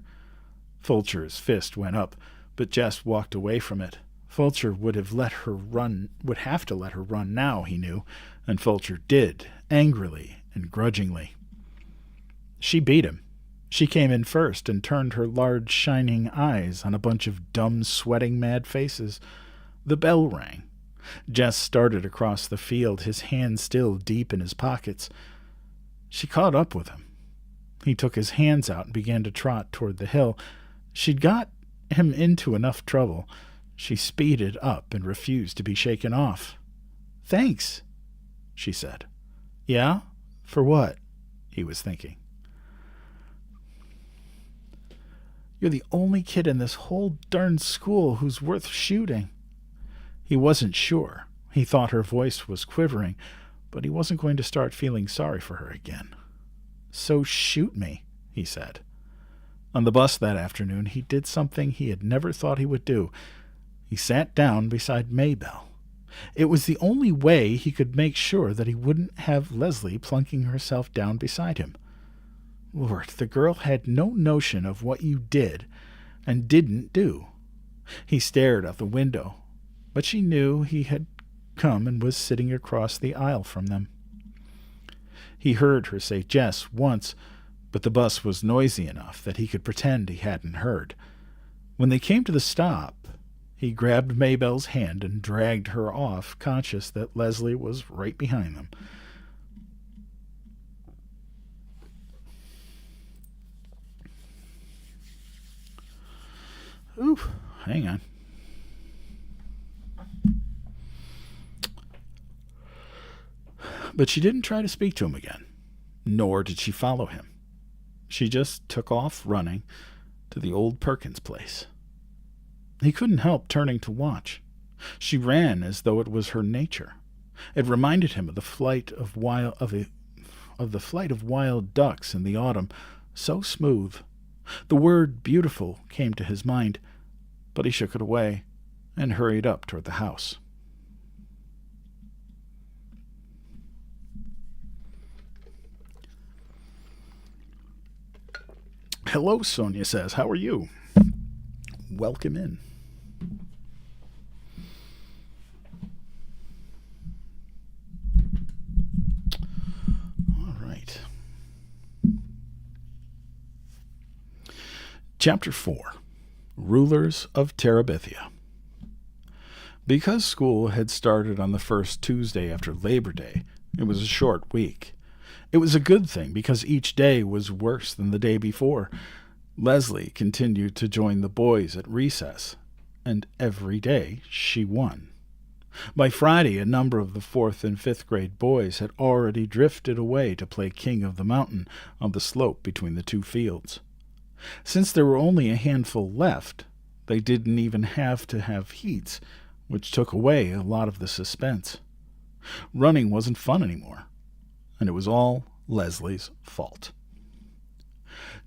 Fulcher's fist went up, but Jess walked away from it. Fulcher would have to let her run now, he knew, and Fulcher did, angrily and grudgingly. She beat him. She came in first and turned her large, shining eyes on a bunch of dumb, sweating, mad faces. The bell rang. Jess started across the field, his hands still deep in his pockets. She caught up with him. He took his hands out and began to trot toward the hill. She'd got him into enough trouble. She speeded up and refused to be shaken off. "Thanks," she said. "Yeah? For what?" he was thinking. "You're the only kid in this whole darn school who's worth shooting." He wasn't sure. He thought her voice was quivering, but he wasn't going to start feeling sorry for her again. "So shoot me," he said. On the bus that afternoon, he did something he had never thought he would do. He sat down beside Maybelle. It was the only way he could make sure that he wouldn't have Leslie plunking herself down beside him. Lord, the girl had no notion of what you did and didn't do. He stared out the window, but she knew he had come and was sitting across the aisle from them. He heard her say Jess once, but the bus was noisy enough that he could pretend he hadn't heard. When they came to the stop, he grabbed Maybelle's hand and dragged her off, conscious that Leslie was right behind them. Ooh, hang on. But she didn't try to speak to him again, nor did she follow him. She just took off running to the old Perkins place. He couldn't help turning to watch. She ran as though it was her nature. It reminded him of the flight of wild ducks in the autumn, so smooth. The word beautiful came to his mind, but he shook it away and hurried up toward the house. "Hello," Sonia says. "How are you?" "Welcome in." All right. Chapter 4. Rulers of Terabithia. Because school had started on the first Tuesday after Labor Day, it was a short week. It was a good thing because each day was worse than the day before. Leslie continued to join the boys at recess, and every day she won. By Friday, a number of the 4th and 5th grade boys had already drifted away to play King of the Mountain on the slope between the two fields. Since there were only a handful left, they didn't even have to have heats, which took away a lot of the suspense. Running wasn't fun anymore, and it was all Leslie's fault.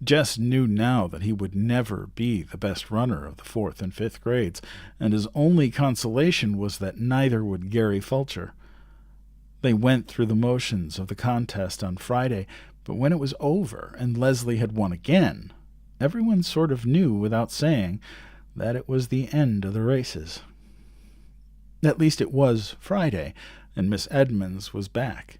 Jess knew now that he would never be the best runner of the 4th and 5th grades, and his only consolation was that neither would Gary Fulcher. They went through the motions of the contest on Friday, but when it was over and Leslie had won again, Everyone sort of knew without saying that it was the end of the races. At least it was Friday, and Miss Edmonds was back.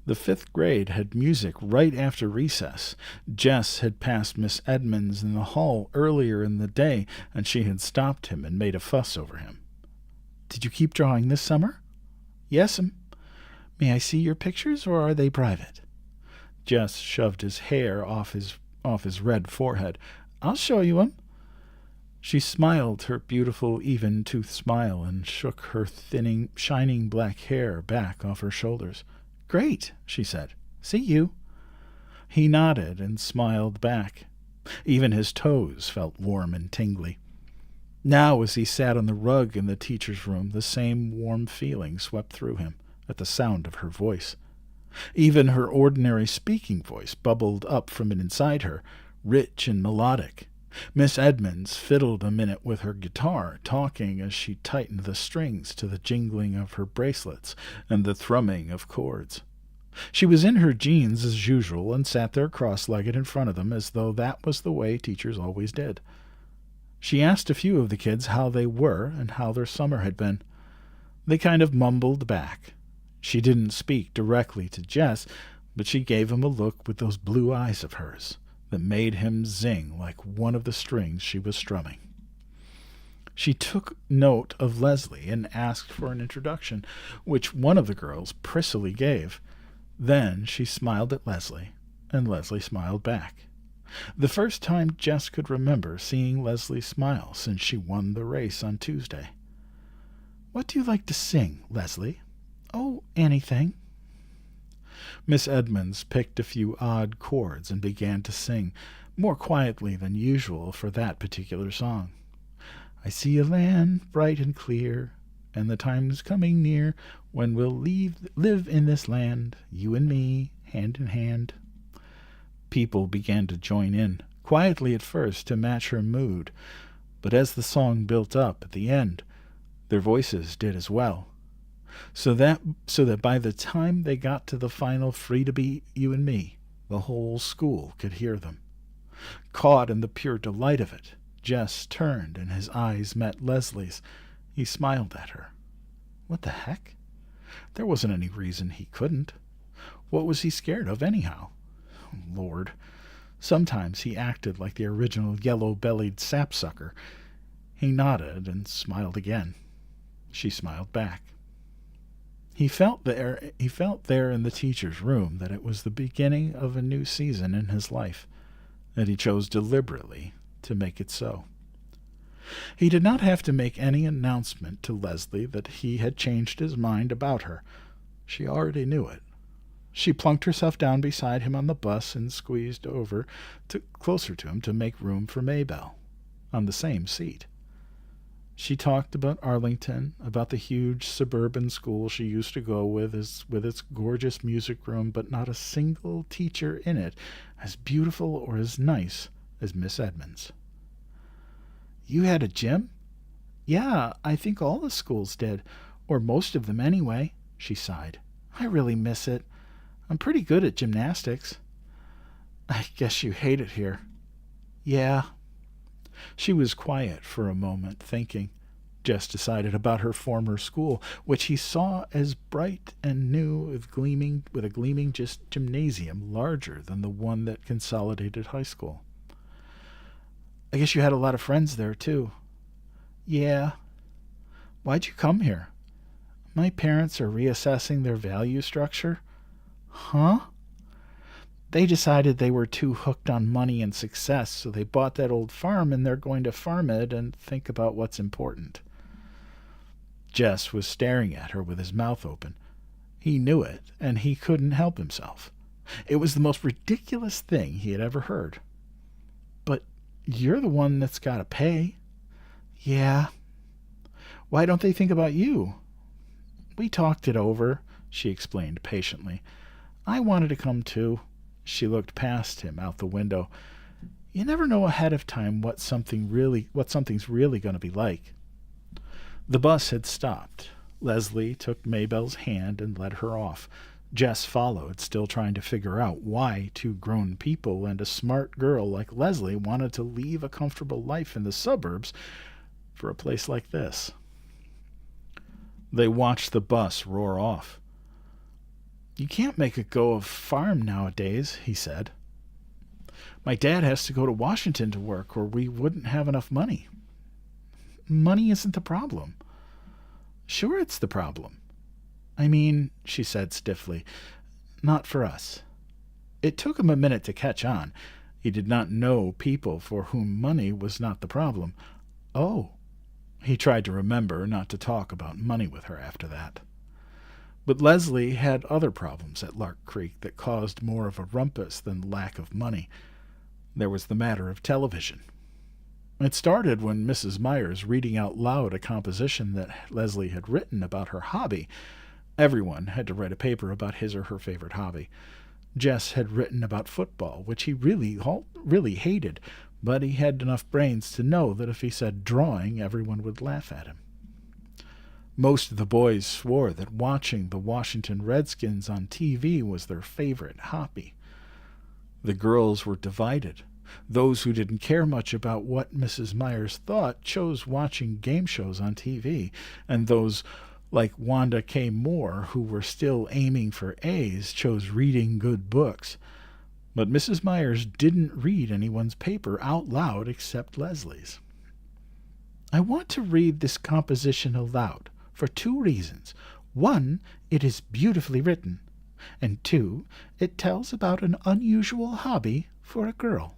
The 5th grade had music right after recess. Jess had passed Miss Edmonds in the hall earlier in the day, and she had stopped him and made a fuss over him. "Did you keep drawing this summer?" "Yes'm." "May I see your pictures, or are they private?" Jess shoved his hair off his red forehead. "I'll show you 'em." She smiled her beautiful, even-toothed smile and shook her thinning, shining black hair back off her shoulders. "Great," she said. "See you." He nodded and smiled back. Even his toes felt warm and tingly. Now, as he sat on the rug in the teacher's room, the same warm feeling swept through him at the sound of her voice. Even her ordinary speaking voice bubbled up from inside her, rich and melodic. Miss Edmonds fiddled a minute with her guitar, talking as she tightened the strings to the jingling of her bracelets and the thrumming of chords. She was in her jeans as usual and sat there cross-legged in front of them as though that was the way teachers always did. She asked a few of the kids how they were and how their summer had been. They kind of mumbled back. She didn't speak directly to Jess, but she gave him a look with those blue eyes of hers that made him zing like one of the strings she was strumming. She took note of Leslie and asked for an introduction, which one of the girls prissily gave. Then she smiled at Leslie, and Leslie smiled back. The first time Jess could remember seeing Leslie smile since she won the race on Tuesday. "What do you like to sing, Leslie?" "Oh, anything." Miss Edmonds picked a few odd chords and began to sing, more quietly than usual for that particular song. "I see a land bright and clear, and the time's coming near when we'll live in this land, you and me, hand in hand." People began to join in, quietly at first to match her mood, but as the song built up at the end, their voices did as well. So that by the time they got to the final "Free to Be You and Me," the whole school could hear them. Caught in the pure delight of it, Jess turned and his eyes met Leslie's. He smiled at her. What the heck? There wasn't any reason he couldn't. What was he scared of, anyhow? Lord. Sometimes he acted like the original yellow-bellied sapsucker. He nodded and smiled again. She smiled back. He felt there in the teacher's room that it was the beginning of a new season in his life, that he chose deliberately to make it so. He did not have to make any announcement to Leslie that he had changed his mind about her. She already knew it. She plunked herself down beside him on the bus and squeezed over closer to him to make room for Maybelle, on the same seat. She talked about Arlington, about the huge suburban school she used to go with its gorgeous music room, but not a single teacher in it as beautiful or as nice as Miss Edmonds. "You had a gym?" "Yeah, I think all the schools did, or most of them anyway," she sighed. "I really miss it. I'm pretty good at gymnastics." "I guess you hate it here." "Yeah." She was quiet for a moment, thinking. Jess decided about her former school, which he saw as bright and new with a gleaming gymnasium larger than the one that consolidated high school. "I guess you had a lot of friends there, too." "Yeah." "Why'd you come here?" "My parents are reassessing their value structure." "Huh?" "They decided they were too hooked on money and success, so they bought that old farm and they're going to farm it and think about what's important." Jess was staring at her with his mouth open. He knew it, and he couldn't help himself. It was the most ridiculous thing he had ever heard. "But you're the one that's got to pay." "Yeah." "Why don't they think about you?" "We talked it over," she explained patiently. "I wanted to come too." She looked past him out the window. "You never know ahead of time what something's really going to be like." The bus had stopped. Leslie took Maybelle's hand and led her off. Jess followed, still trying to figure out why two grown people and a smart girl like Leslie wanted to leave a comfortable life in the suburbs for a place like this. They watched the bus roar off. "You can't make a go of farm nowadays," he said. "My dad has to go to Washington to work, or we wouldn't have enough money." "Money isn't the problem." "Sure it's the problem. I mean," she said stiffly, "not for us." It took him a minute to catch on. He did not know people for whom money was not the problem. Oh. He tried to remember not to talk about money with her after that. But Leslie had other problems at Lark Creek that caused more of a rumpus than lack of money. There was the matter of television. It started when Mrs. Myers reading out loud a composition that Leslie had written about her hobby. Everyone had to write a paper about his or her favorite hobby. Jess had written about football, which he really hated, but he had enough brains to know that if he said drawing, everyone would laugh at him. Most of the boys swore that watching the Washington Redskins on TV was their favorite hobby. The girls were divided. Those who didn't care much about what Mrs. Myers thought chose watching game shows on TV, and those like Wanda K. Moore, who were still aiming for A's, chose reading good books. But Mrs. Myers didn't read anyone's paper out loud except Leslie's. "I want to read this composition aloud for 2 reasons. 1, it is beautifully written, and 2, it tells about an unusual hobby for a girl."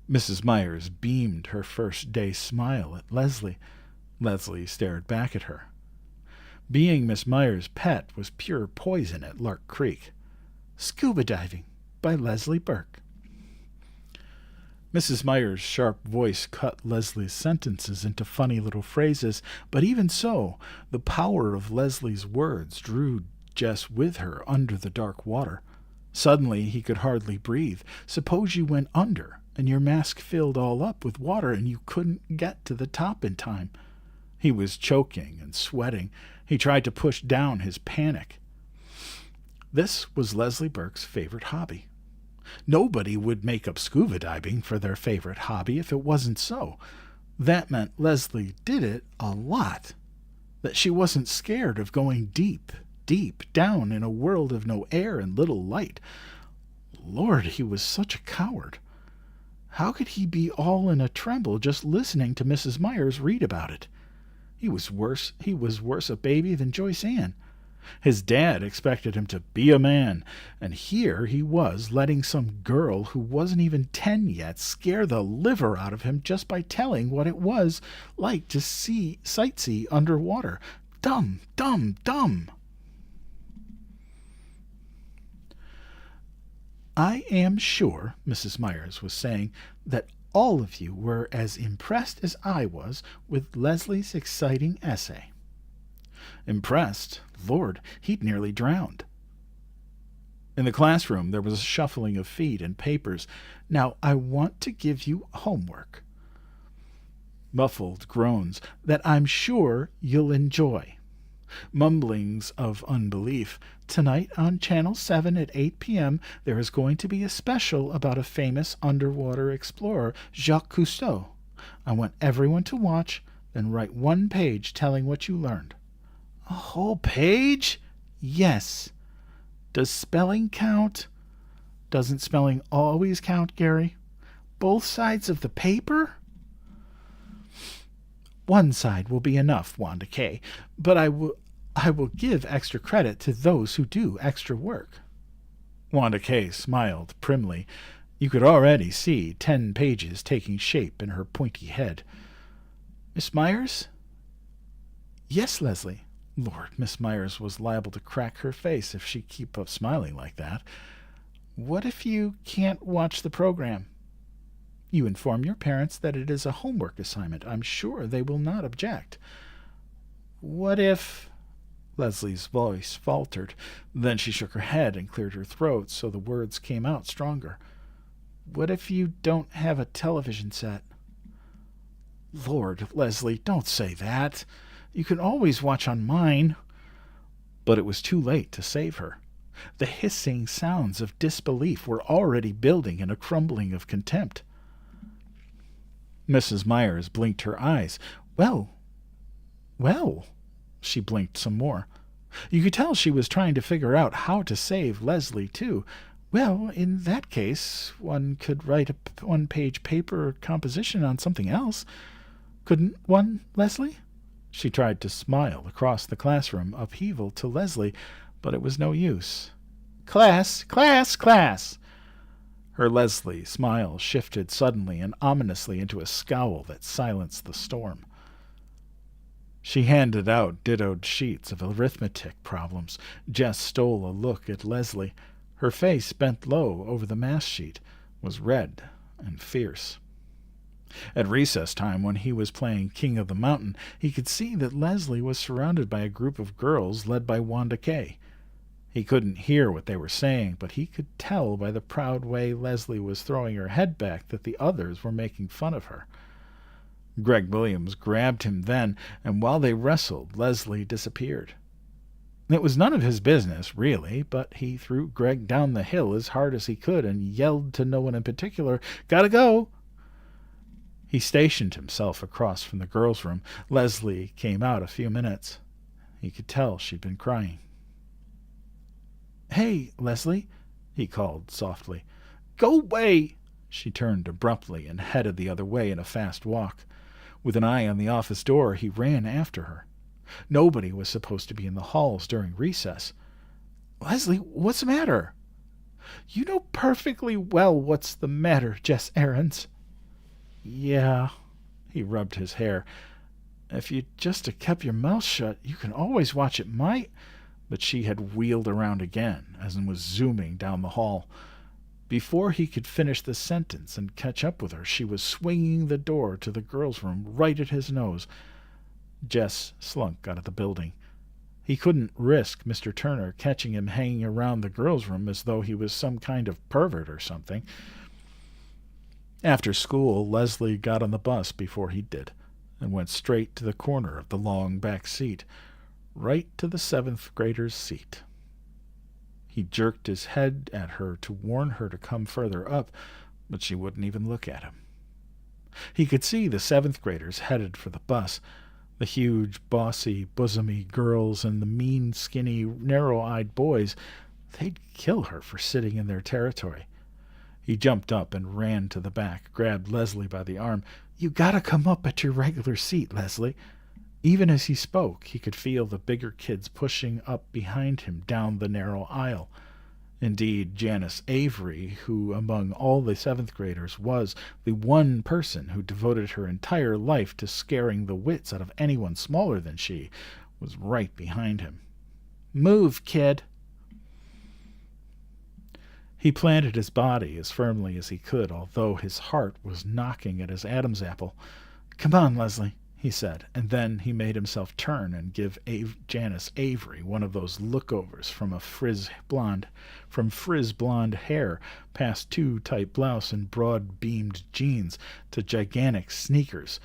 Mrs. Myers beamed her first-day smile at Leslie. Leslie stared back at her. Being Miss Myers' pet was pure poison at Lark Creek. "Scuba diving by Leslie Burke." Mrs. Myers' sharp voice cut Leslie's sentences into funny little phrases, but even so, the power of Leslie's words drew Jess with her under the dark water. Suddenly he could hardly breathe. Suppose you went under, and your mask filled all up with water, and you couldn't get to the top in time. He was choking and sweating. He tried to push down his panic. This was Leslie Burke's favorite hobby. Nobody would make up scuba diving for their favorite hobby if it wasn't so. That meant Leslie did it a lot. That she wasn't scared of going deep, deep down in a world of no air and little light. Lord, he was such a coward. How could he be all in a tremble just listening to Mrs. Myers read about it? He was worse a baby than Joyce Ann. His dad expected him to be a man, and here he was letting some girl who wasn't even 10 yet scare the liver out of him just by telling what it was like to sightsee underwater. Dumb, dumb, dumb. "I am sure," Mrs. Myers was saying, "that all of you were as impressed as I was with Leslie's exciting essay." Impressed? Lord, he'd nearly drowned. In the classroom, there was a shuffling of feet and papers. "Now, I want to give you homework." Muffled groans that I'm sure you'll enjoy. Mumblings of unbelief. "Tonight on Channel 7 at 8 p.m., there is going to be a special about a famous underwater explorer, Jacques Cousteau. I want everyone to watch, then write 1 page telling what you learned." "A whole page?" "Yes." "Does spelling count?" "Doesn't spelling always count, Gary?" "Both sides of the paper?" "One side will be enough, Wanda K., but I will give extra credit to those who do extra work." Wanda K. smiled primly. You could already see 10 pages taking shape in her pointy head. "Miss Myers?" "Yes, Leslie." Lord, Miss Myers was liable to crack her face if she kept up smiling like that. "What if you can't watch the program?" "You inform your parents that it is a homework assignment. I'm sure they will not object." "What if—" Leslie's voice faltered. Then she shook her head and cleared her throat so the words came out stronger. "What if you don't have a television set?" "Lord, Leslie, don't say that. You can always watch on mine." But it was too late to save her. The hissing sounds of disbelief were already building in a crumbling of contempt. Mrs. Myers blinked her eyes. Well, she blinked some more. You could tell she was trying to figure out how to save Leslie, too. Well, in that case, one could write a one-page paper composition on something else. Couldn't one, Leslie? She tried to smile across the classroom upheaval to Leslie, but it was no use. Class, class, class! Her Leslie smile shifted suddenly and ominously into a scowl that silenced the storm. She handed out dittoed sheets of arithmetic problems. Jess stole a look at Leslie. Her face, bent low over the math sheet, was red and fierce. At recess time, when he was playing King of the Mountain, he could see that Leslie was surrounded by a group of girls led by Wanda Kay. He couldn't hear what they were saying, but he could tell by the proud way Leslie was throwing her head back that the others were making fun of her. Greg Williams grabbed him then, and while they wrestled, Leslie disappeared. It was none of his business, really, but he threw Greg down the hill as hard as he could and yelled to no one in particular, "Gotta go!" He stationed himself across from the girls' room. Leslie came out a few minutes. He could tell she'd been crying. "Hey, Leslie," he called softly. "Go away!" She turned abruptly and headed the other way in a fast walk. With an eye on the office door, he ran after her. Nobody was supposed to be in the halls during recess. "Leslie, what's the matter?" "You know perfectly well what's the matter, Jess Aarons." "Yeah." He rubbed his hair. "If you just have kept your mouth shut, you can always watch it But she had wheeled around again, and was zooming down the hall. Before he could finish the sentence and catch up with her, she was swinging the door to the girls' room right at his nose. Jess slunk out of the building. He couldn't risk Mr. Turner catching him hanging around the girls' room as though he was some kind of pervert or something. After school, Leslie got on the bus before he did, and went straight to the corner of the long back seat, right to the 7th grader's seat. He jerked his head at her to warn her to come further up, but she wouldn't even look at him. He could see the 7th graders headed for the bus, the huge, bossy, bosomy girls and the mean, skinny, narrow-eyed boys. They'd kill her for sitting in their territory. He jumped up and ran to the back, grabbed Leslie by the arm. "You gotta come up at your regular seat, Leslie." Even as he spoke, he could feel the bigger kids pushing up behind him down the narrow aisle. Indeed, Janice Avery, who among all the 7th graders was the one person who devoted her entire life to scaring the wits out of anyone smaller than she, was right behind him. "Move, kid." He planted his body as firmly as he could, although his heart was knocking at his Adam's apple. "Come on, Leslie," he said, and then he made himself turn and give Janice Avery one of those lookovers from frizz blonde hair past too tight blouse and broad-beamed jeans to gigantic sneakers.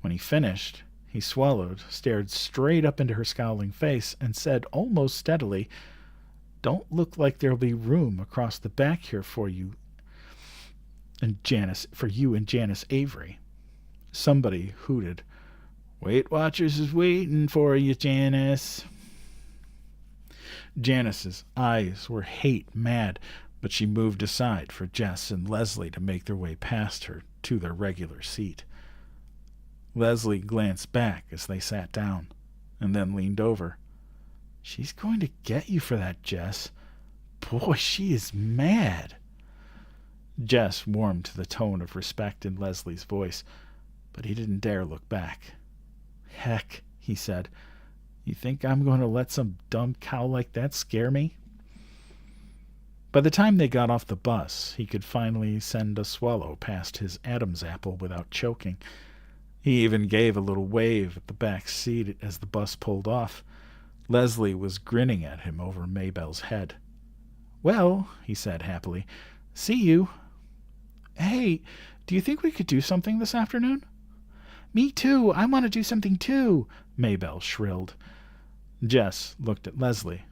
When he finished, he swallowed, stared straight up into her scowling face, and said almost steadily, "Don't look like there'll be room across the back here for you and Janice Avery." Somebody hooted, "Weight Watchers is waiting for you, Janice." Janice's eyes were hate-mad, but she moved aside for Jess and Leslie to make their way past her to their regular seat. Leslie glanced back as they sat down, and then leaned over. "She's going to get you for that, Jess. Boy, she is mad." Jess warmed to the tone of respect in Leslie's voice, but he didn't dare look back. "Heck," he said, "you think I'm going to let some dumb cow like that scare me?" By the time they got off the bus, he could finally send a swallow past his Adam's apple without choking. He even gave a little wave at the back seat as the bus pulled off. Leslie was grinning at him over Maybelle's head. "Well," he said happily, "see you." "Hey, do you think we could do something this afternoon?" "Me too. I want to do something too," Maybelle shrilled. Jess looked at Leslie.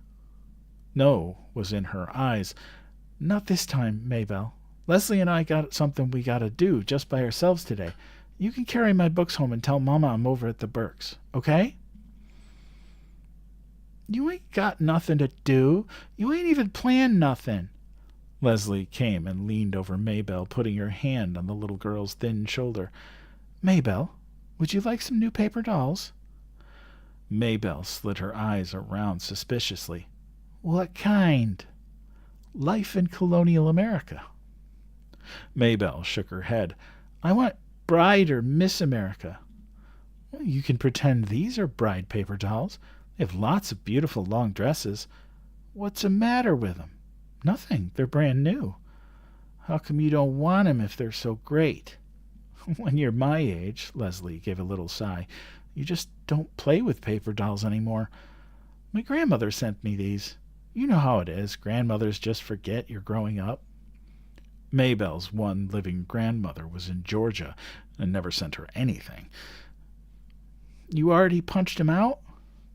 No was in her eyes. Not this time, Maybelle. Leslie and I got something we gotta do just by ourselves today. You can carry my books home and tell Mama I'm over at the Burks, okay? You ain't got nothing to do. You ain't even planned nothing. Leslie came and leaned over Maybelle, putting her hand on the little girl's thin shoulder. Maybelle, would you like some new paper dolls? Maybelle slid her eyes around suspiciously. What kind? Life in colonial America. Maybelle shook her head. I want Bride or Miss America. Well, you can pretend these are bride paper dolls. They have lots of beautiful long dresses. What's the matter with them? Nothing. They're brand new. How come you don't want 'em if they're so great? When you're my age, Leslie gave a little sigh, you just don't play with paper dolls anymore. My grandmother sent me these. You know how it is. Grandmothers just forget you're growing up. Maybelle's one living grandmother was in Georgia and never sent her anything. You already punched 'em out?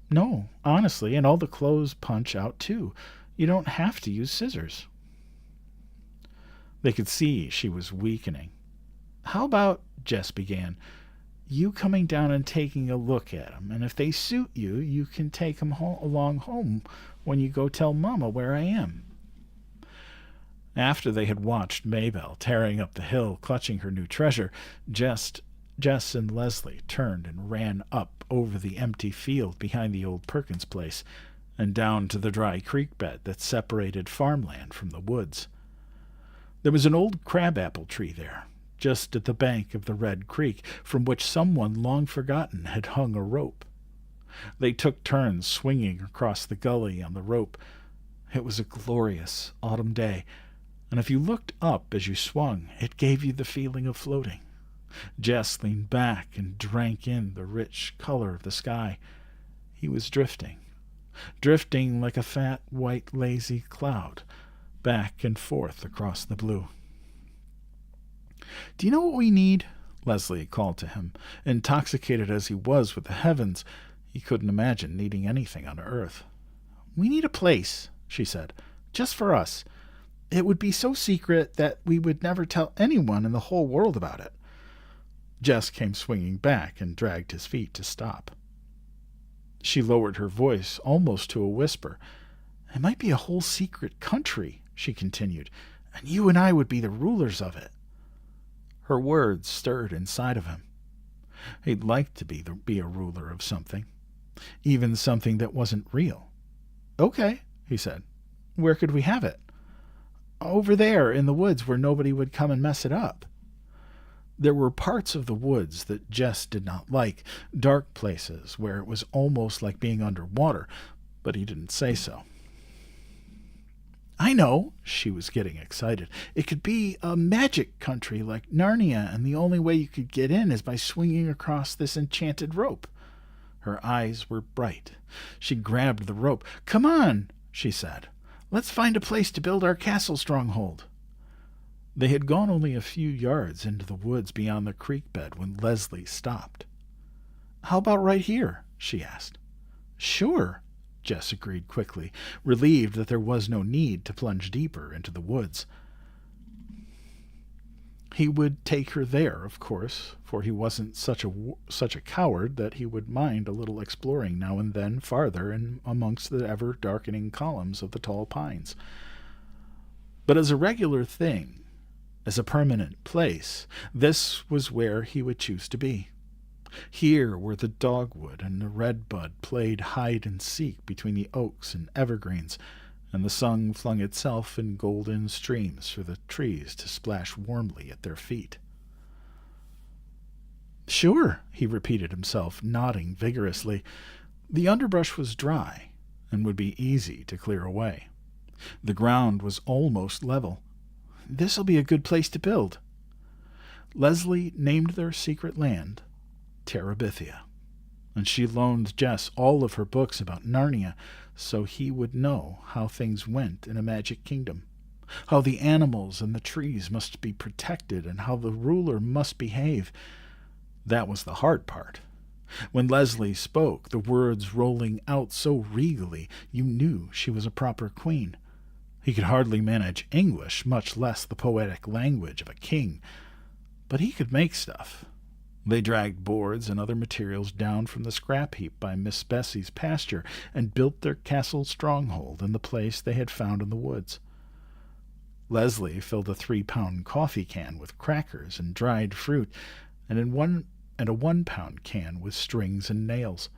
No, honestly, and all the clothes punch out too. You don't have to use scissors. They could see she was weakening. How about, Jess began, you coming down and taking a look at 'em, and if they suit you, you can take 'em along home when you go tell Mama where I am. After they had watched Maybelle tearing up the hill, clutching her new treasure, Jess and Leslie turned and ran up over the empty field behind the old Perkins place and down to the dry creek bed that separated farmland from the woods. There was an old crabapple tree there, just at the bank of the Red Creek, from which someone long forgotten had hung a rope. They took turns swinging across the gully on the rope. It was a glorious autumn day, and if you looked up as you swung, it gave you the feeling of floating. Jess leaned back and drank in the rich color of the sky. He was drifting like a fat, white, lazy cloud, back and forth across the blue. Do you know what we need? Leslie called to him. Intoxicated as he was with the heavens, he couldn't imagine needing anything on earth. We need a place, she said, just for us. It would be so secret that we would never tell anyone in the whole world about it. Jess came swinging back and dragged his feet to stop. She lowered her voice almost to a whisper. It might be a whole secret country, she continued, and you and I would be the rulers of it. Her words stirred inside of him. He'd like to be a ruler of something, even something that wasn't real. Okay, he said. Where could we have it? Over there in the woods where nobody would come and mess it up. There were parts of the woods that Jess did not like, dark places where it was almost like being underwater, but he didn't say so. I know, she was getting excited. It could be a magic country like Narnia, and the only way you could get in is by swinging across this enchanted rope. Her eyes were bright. She grabbed the rope. Come on, she said. Let's find a place to build our castle stronghold. They had gone only a few yards into the woods beyond the creek bed when Leslie stopped. How about right here? She asked. Sure, Jess agreed quickly, relieved that there was no need to plunge deeper into the woods. He would take her there, of course, for he wasn't such a coward that he would mind a little exploring now and then farther in amongst the ever-darkening columns of the tall pines. But as a regular thing, as a permanent place, this was where he would choose to be. Here where the dogwood and the redbud played hide-and-seek between the oaks and evergreens, and the sun flung itself in golden streams through the trees to splash warmly at their feet. Sure, he repeated himself, nodding vigorously. The underbrush was dry and would be easy to clear away. The ground was almost level. This'll be a good place to build. Leslie named their secret land Terabithia, and she loaned Jess all of her books about Narnia so he would know how things went in a magic kingdom, how the animals and the trees must be protected, and how the ruler must behave. That was the hard part. When Leslie spoke, the words rolling out so regally, you knew she was a proper queen. He could hardly manage English, much less the poetic language of a king, but he could make stuff. They dragged boards and other materials down from the scrap heap by Miss Bessie's pasture and built their castle stronghold in the place they had found in the woods. Leslie filled a 3-pound coffee can with crackers and dried fruit, and a 1-pound can with strings and nails.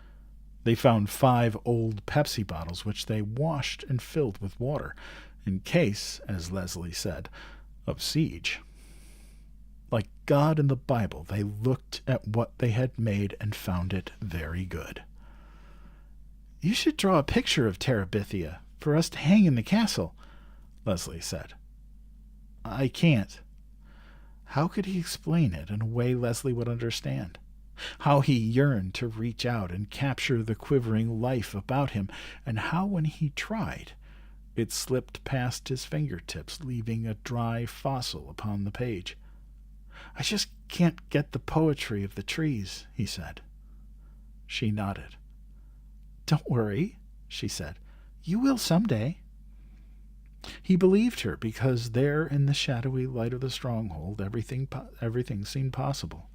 They found 5 old Pepsi bottles, which they washed and filled with water, in case, as Leslie said, of siege. Like God in the Bible, they looked at what they had made and found it very good. "You should draw a picture of Terabithia for us to hang in the castle," Leslie said. "I can't." How could he explain it in a way Leslie would understand? How he yearned to reach out and capture the quivering life about him, and how when he tried, it slipped past his fingertips, leaving a dry fossil upon the page. "I just can't get the poetry of the trees," he said. She nodded. "Don't worry," she said. "You will someday." He believed her because there in the shadowy light of the stronghold everything seemed possible.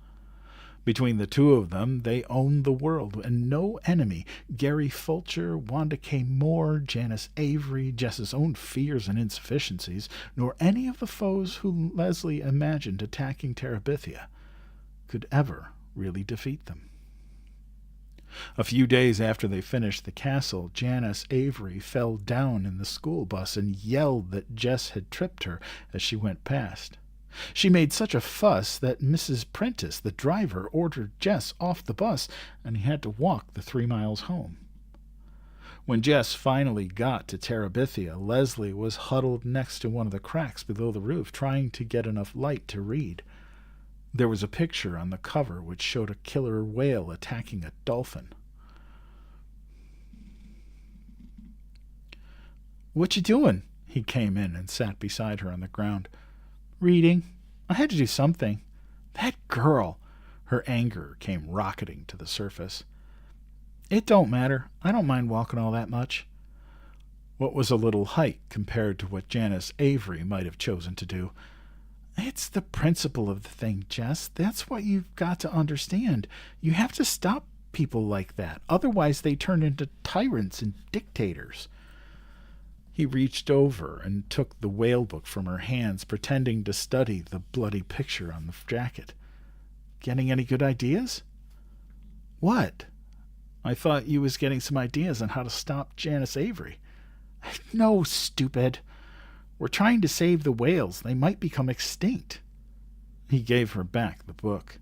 Between the two of them, they owned the world, and no enemy, Gary Fulcher, Wanda K. Moore, Janice Avery, Jess's own fears and insufficiencies, nor any of the foes whom Leslie imagined attacking Terabithia, could ever really defeat them. A few days after they finished the castle, Janice Avery fell down in the school bus and yelled that Jess had tripped her as she went past. She made such a fuss that Mrs. Prentice, the driver, ordered Jess off the bus, and he had to walk the 3 miles home. When Jess finally got to Terabithia, Leslie was huddled next to one of the cracks below the roof, trying to get enough light to read. There was a picture on the cover which showed a killer whale attacking a dolphin. "What you doing?" He came in and sat beside her on the ground. "Reading. I had to do something." "That girl!" Her anger came rocketing to the surface. "It don't matter. I don't mind walking all that much." What was a little height compared to what Janice Avery might have chosen to do? "It's the principle of the thing, Jess. That's what you've got to understand. You have to stop people like that. Otherwise they turn into tyrants and dictators." He reached over and took the whale book from her hands, pretending to study the bloody picture on the jacket. "Getting any good ideas?" "What?" "I thought you was getting some ideas on how to stop Janice Avery." "No, stupid. We're trying to save the whales. They might become extinct." He gave her back the book.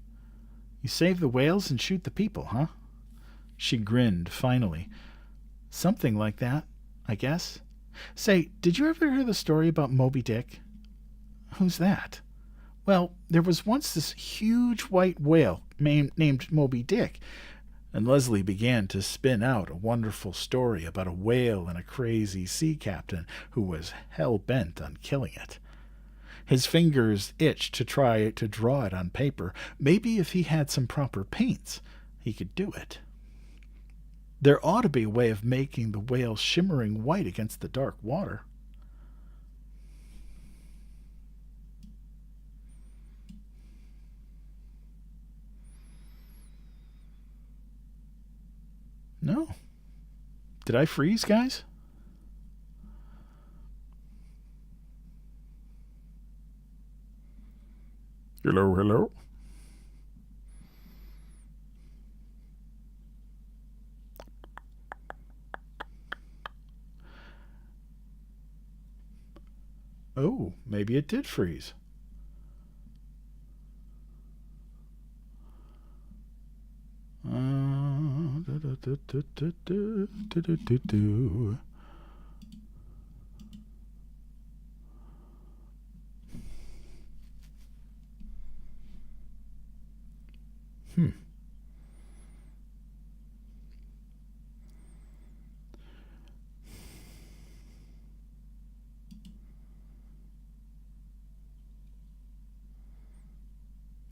"You save the whales and shoot the people, huh?" She grinned finally. "Something like that, I guess. Say, did you ever hear the story about Moby Dick?" "Who's that?" "Well, there was once this huge white whale named Moby Dick." And Leslie began to spin out a wonderful story about a whale and a crazy sea captain who was hell-bent on killing it. His fingers itched to try to draw it on paper. Maybe if he had some proper paints, he could do it. There ought to be a way of making the whale shimmering white against the dark water. No. Did I freeze, guys? Hello, hello. Oh, maybe it did freeze.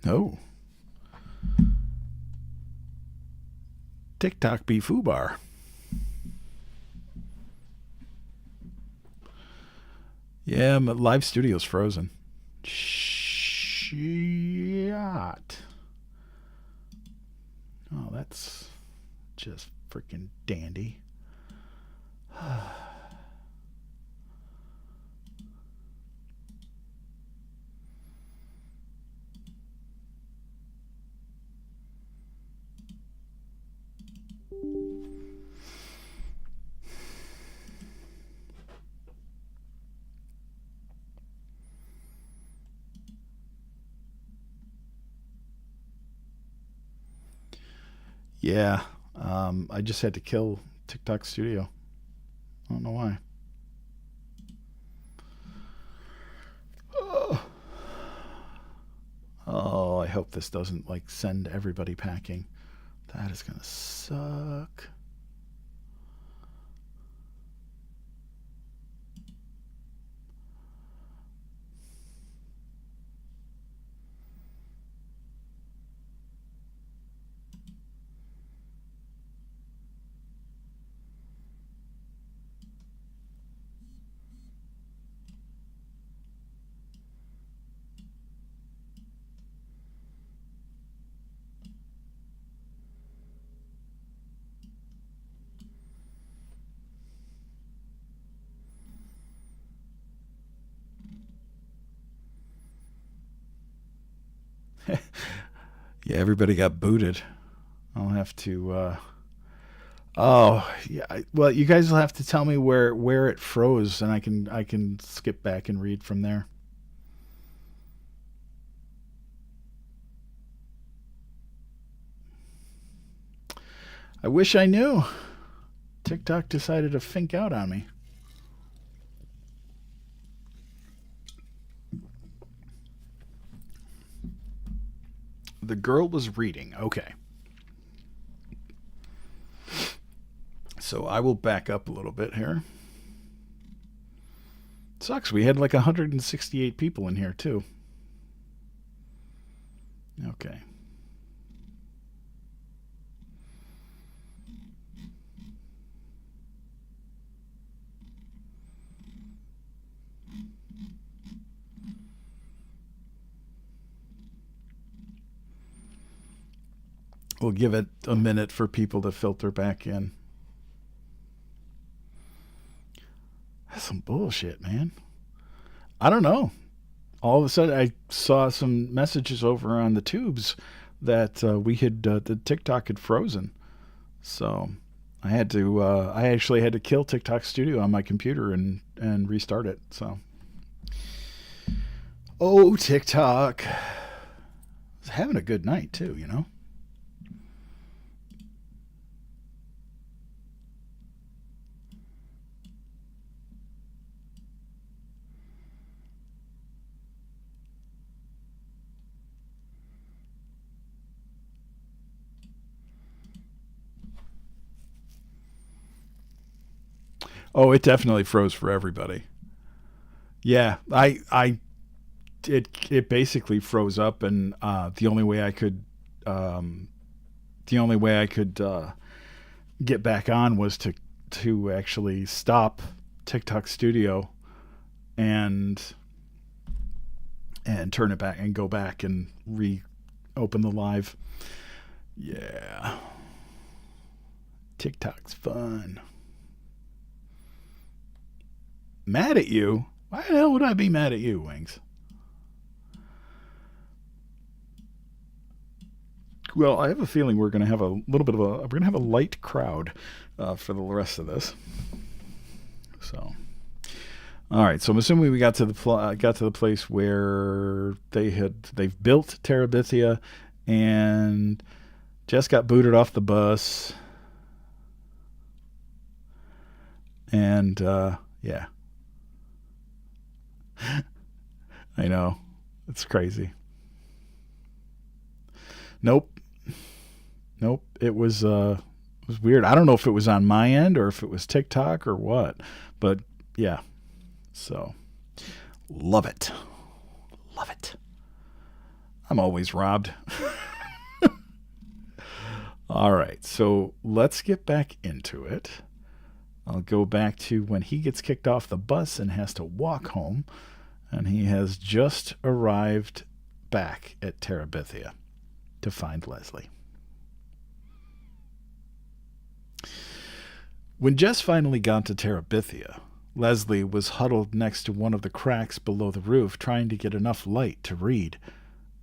Oh. TikTok be foobar. Yeah, my live studio's frozen. Shit. Oh, that's just freaking dandy. Yeah, I just had to kill TikTok Studio. I don't know why. Oh, I hope this doesn't like send everybody packing. That is gonna suck. Yeah, everybody got booted. I'll have to. Oh, yeah. Well, you guys will have to tell me where it froze, and I can skip back and read from there. I wish I knew. TikTok decided to fink out on me. The girl was reading. Okay. So I will back up a little bit here. Sucks. We had like 168 people in here, too. Okay. We'll give it a minute for people to filter back in. That's some bullshit, man. I don't know. All of a sudden, I saw some messages over on the tubes that the TikTok had frozen. So I had to. I actually had to kill TikTok Studio on my computer and restart it. So, oh, TikTok, I was having a good night too. You know. Oh, it definitely froze for everybody. Yeah, it basically froze up, and um, the only way I could get back on was to actually stop TikTok Studio and turn it back and go back and reopen the live. Yeah, TikTok's fun. Mad at you? Why the hell would I be mad at you, Wings? Well, I have a feeling we're going to have a little bit of a we're going to have a light crowd for the rest of this. So, all right. So I'm assuming we got to the place where they've built Terabithia, and Jess got booted off the bus, and yeah, I know it's crazy. Nope, nope. It was weird. I don't know if it was on my end or if it was TikTok or what, but yeah. So love it, love it. I'm always robbed. All right, so let's get back into it. I'll go back to when he gets kicked off the bus and has to walk home, and he has just arrived back at Terabithia to find Leslie. When Jess finally got to Terabithia, Leslie was huddled next to one of the cracks below the roof trying to get enough light to read.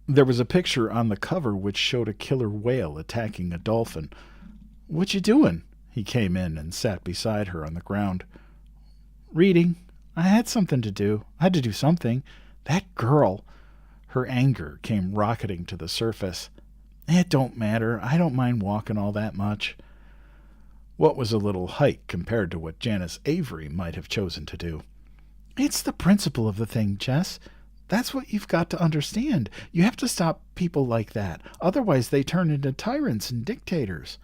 There was a picture on the cover which showed a killer whale attacking a dolphin. "What you doing?" He came in and sat beside her on the ground. "Reading. I had something to do. I had to do something. That girl." Her anger came rocketing to the surface. "It don't matter. I don't mind walking all that much." What was a little hike compared to what Janice Avery might have chosen to do? "It's the principle of the thing, Jess. That's what you've got to understand. You have to stop people like that. Otherwise they turn into tyrants and dictators."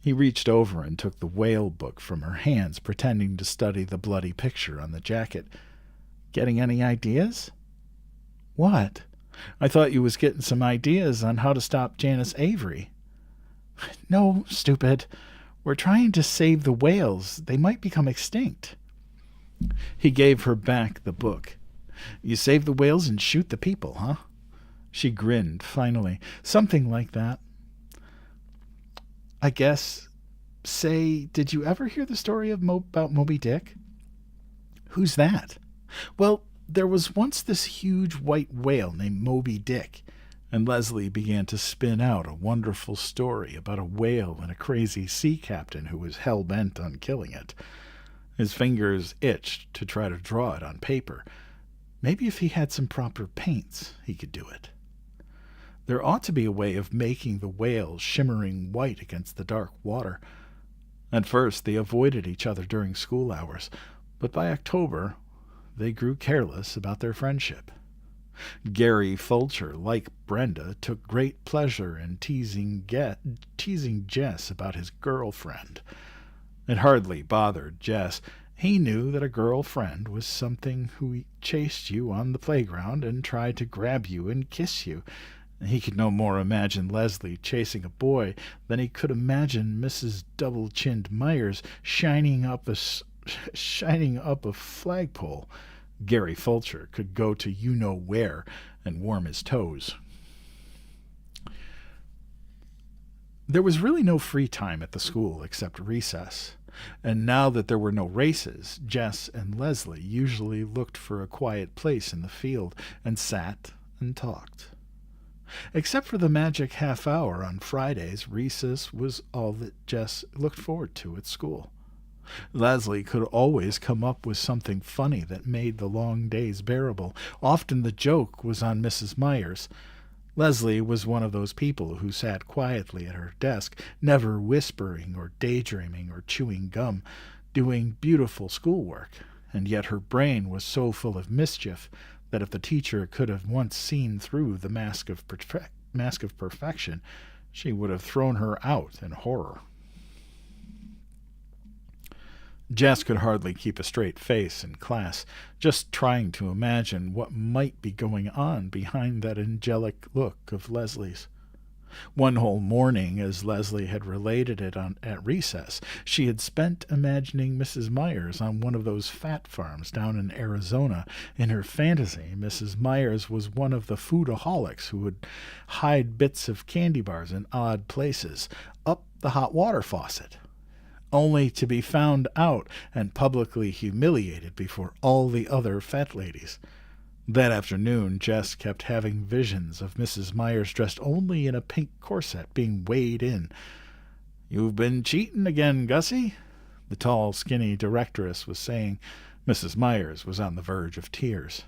He reached over and took the whale book from her hands, pretending to study the bloody picture on the jacket. "Getting any ideas?" "What?" "I thought you was getting some ideas on how to stop Janice Avery." "No, stupid. We're trying to save the whales. They might become extinct." He gave her back the book. "You save the whales and shoot the people, huh?" She grinned, finally. "Something like that. I guess. Say, did you ever hear the story about Moby Dick?" "Who's that?" "Well, there was once this huge white whale named Moby Dick." And Leslie began to spin out a wonderful story about a whale and a crazy sea captain who was hell-bent on killing it. His fingers itched to try to draw it on paper. Maybe if he had some proper paints, he could do it. There ought to be a way of making the whale shimmering white against the dark water. At first they avoided each other during school hours, but by October they grew careless about their friendship. Gary Fulcher, like Brenda, took great pleasure in teasing Jess about his girlfriend. It hardly bothered Jess. He knew that a girlfriend was something who chased you on the playground and tried to grab you and kiss you. He could no more imagine Leslie chasing a boy than he could imagine Mrs. Double-Chinned Myers shining up a flagpole. Gary Fulcher could go to you-know-where and warm his toes. There was really no free time at the school except recess, and now that there were no races, Jess and Leslie usually looked for a quiet place in the field and sat and talked. Except for the magic half hour on Fridays, recess was all that Jess looked forward to at school. Leslie could always come up with something funny that made the long days bearable. Often the joke was on Mrs. Myers. Leslie was one of those people who sat quietly at her desk, never whispering or daydreaming or chewing gum, doing beautiful schoolwork, and yet her brain was so full of mischief that if the teacher could have once seen through the mask of perfection, she would have thrown her out in horror. Jess could hardly keep a straight face in class, just trying to imagine what might be going on behind that angelic look of Leslie's. One whole morning, as Leslie had related it at recess, she had spent imagining Mrs. Myers on one of those fat farms down in Arizona. In her fantasy, Mrs. Myers was one of the foodaholics who would hide bits of candy bars in odd places up the hot water faucet, only to be found out and publicly humiliated before all the other fat ladies. That afternoon, Jess kept having visions of Mrs. Myers dressed only in a pink corset being weighed in. "You've been cheating again, Gussie," the tall, skinny directress was saying. Mrs. Myers was on the verge of tears.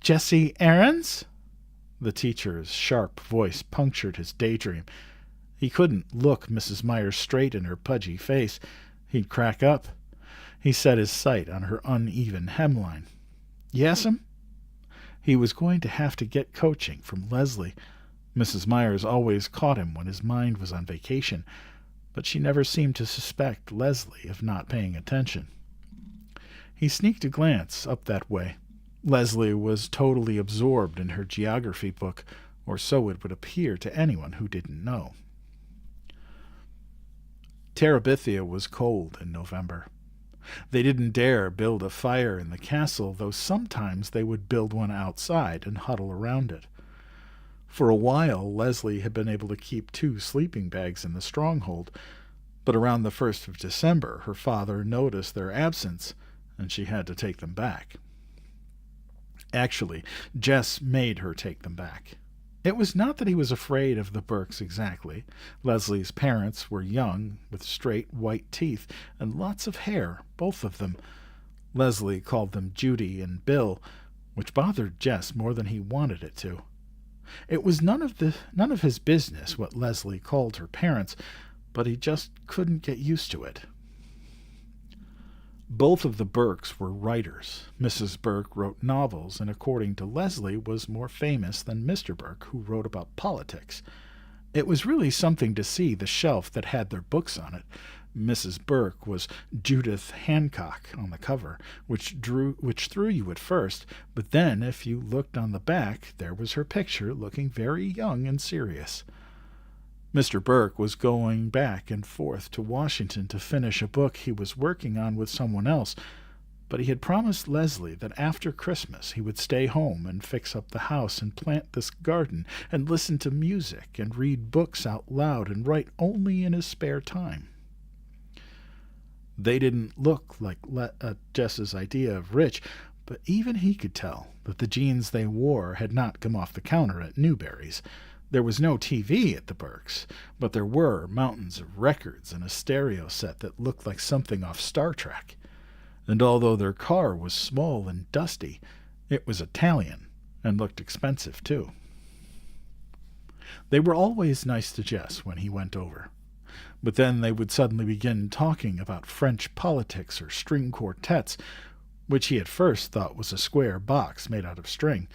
"Jessie Aarons?" The teacher's sharp voice punctured his daydream. He couldn't look Mrs. Myers straight in her pudgy face. He'd crack up. He set his sight on her uneven hemline. "Yes'm?" He was going to have to get coaching from Leslie. Mrs. Myers always caught him when his mind was on vacation, but she never seemed to suspect Leslie of not paying attention. He sneaked a glance up that way. Leslie was totally absorbed in her geography book, or so it would appear to anyone who didn't know. Terabithia was cold in November. They didn't dare build a fire in the castle, though sometimes they would build one outside and huddle around it. For a while, Leslie had been able to keep 2 sleeping bags in the stronghold, but around the 1st of December, her father noticed their absence, and she had to take them back. Actually, Jess made her take them back. It was not that he was afraid of the Burkes exactly. Leslie's parents were young, with straight white teeth and lots of hair, both of them. Leslie called them Judy and Bill, which bothered Jess more than he wanted it to. It was none of his business what Leslie called her parents, but he just couldn't get used to it. Both of the Burkes were writers. Mrs. Burke wrote novels, and according to Leslie was more famous than Mr. Burke, who wrote about politics. It was really something to see the shelf that had their books on it. Mrs. Burke was Judith Hancock on the cover, which threw you at first, but then if you looked on the back, there was her picture looking very young and serious. Mr. Burke was going back and forth to Washington to finish a book he was working on with someone else, but he had promised Leslie that after Christmas he would stay home and fix up the house and plant this garden and listen to music and read books out loud and write only in his spare time. They didn't look like Jess's idea of rich, but even he could tell that the jeans they wore had not come off the counter at Newberry's. There was no TV at the Burkes, but there were mountains of records and a stereo set that looked like something off Star Trek. And although their car was small and dusty, it was Italian and looked expensive too. They were always nice to Jess when he went over, but then they would suddenly begin talking about French politics or string quartets, which he at first thought was a square box made out of string,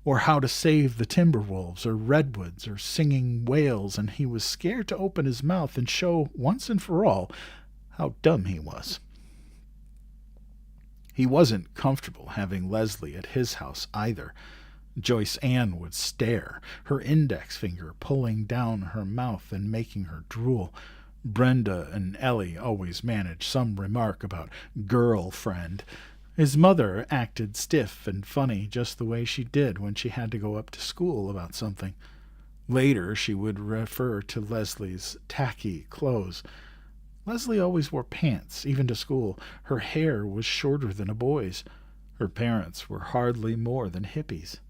or how to save the Timberwolves or redwoods or singing whales, and he was scared to open his mouth and show once and for all how dumb he was. He wasn't comfortable having Leslie at his house either. Joyce Ann would stare, her index finger pulling down her mouth and making her drool. Brenda and Ellie always managed some remark about girlfriend. His mother acted stiff and funny just the way she did when she had to go up to school about something. Later she would refer to Leslie's tacky clothes. Leslie always wore pants, even to school. Her hair was shorter than a boy's. Her parents were hardly more than hippies.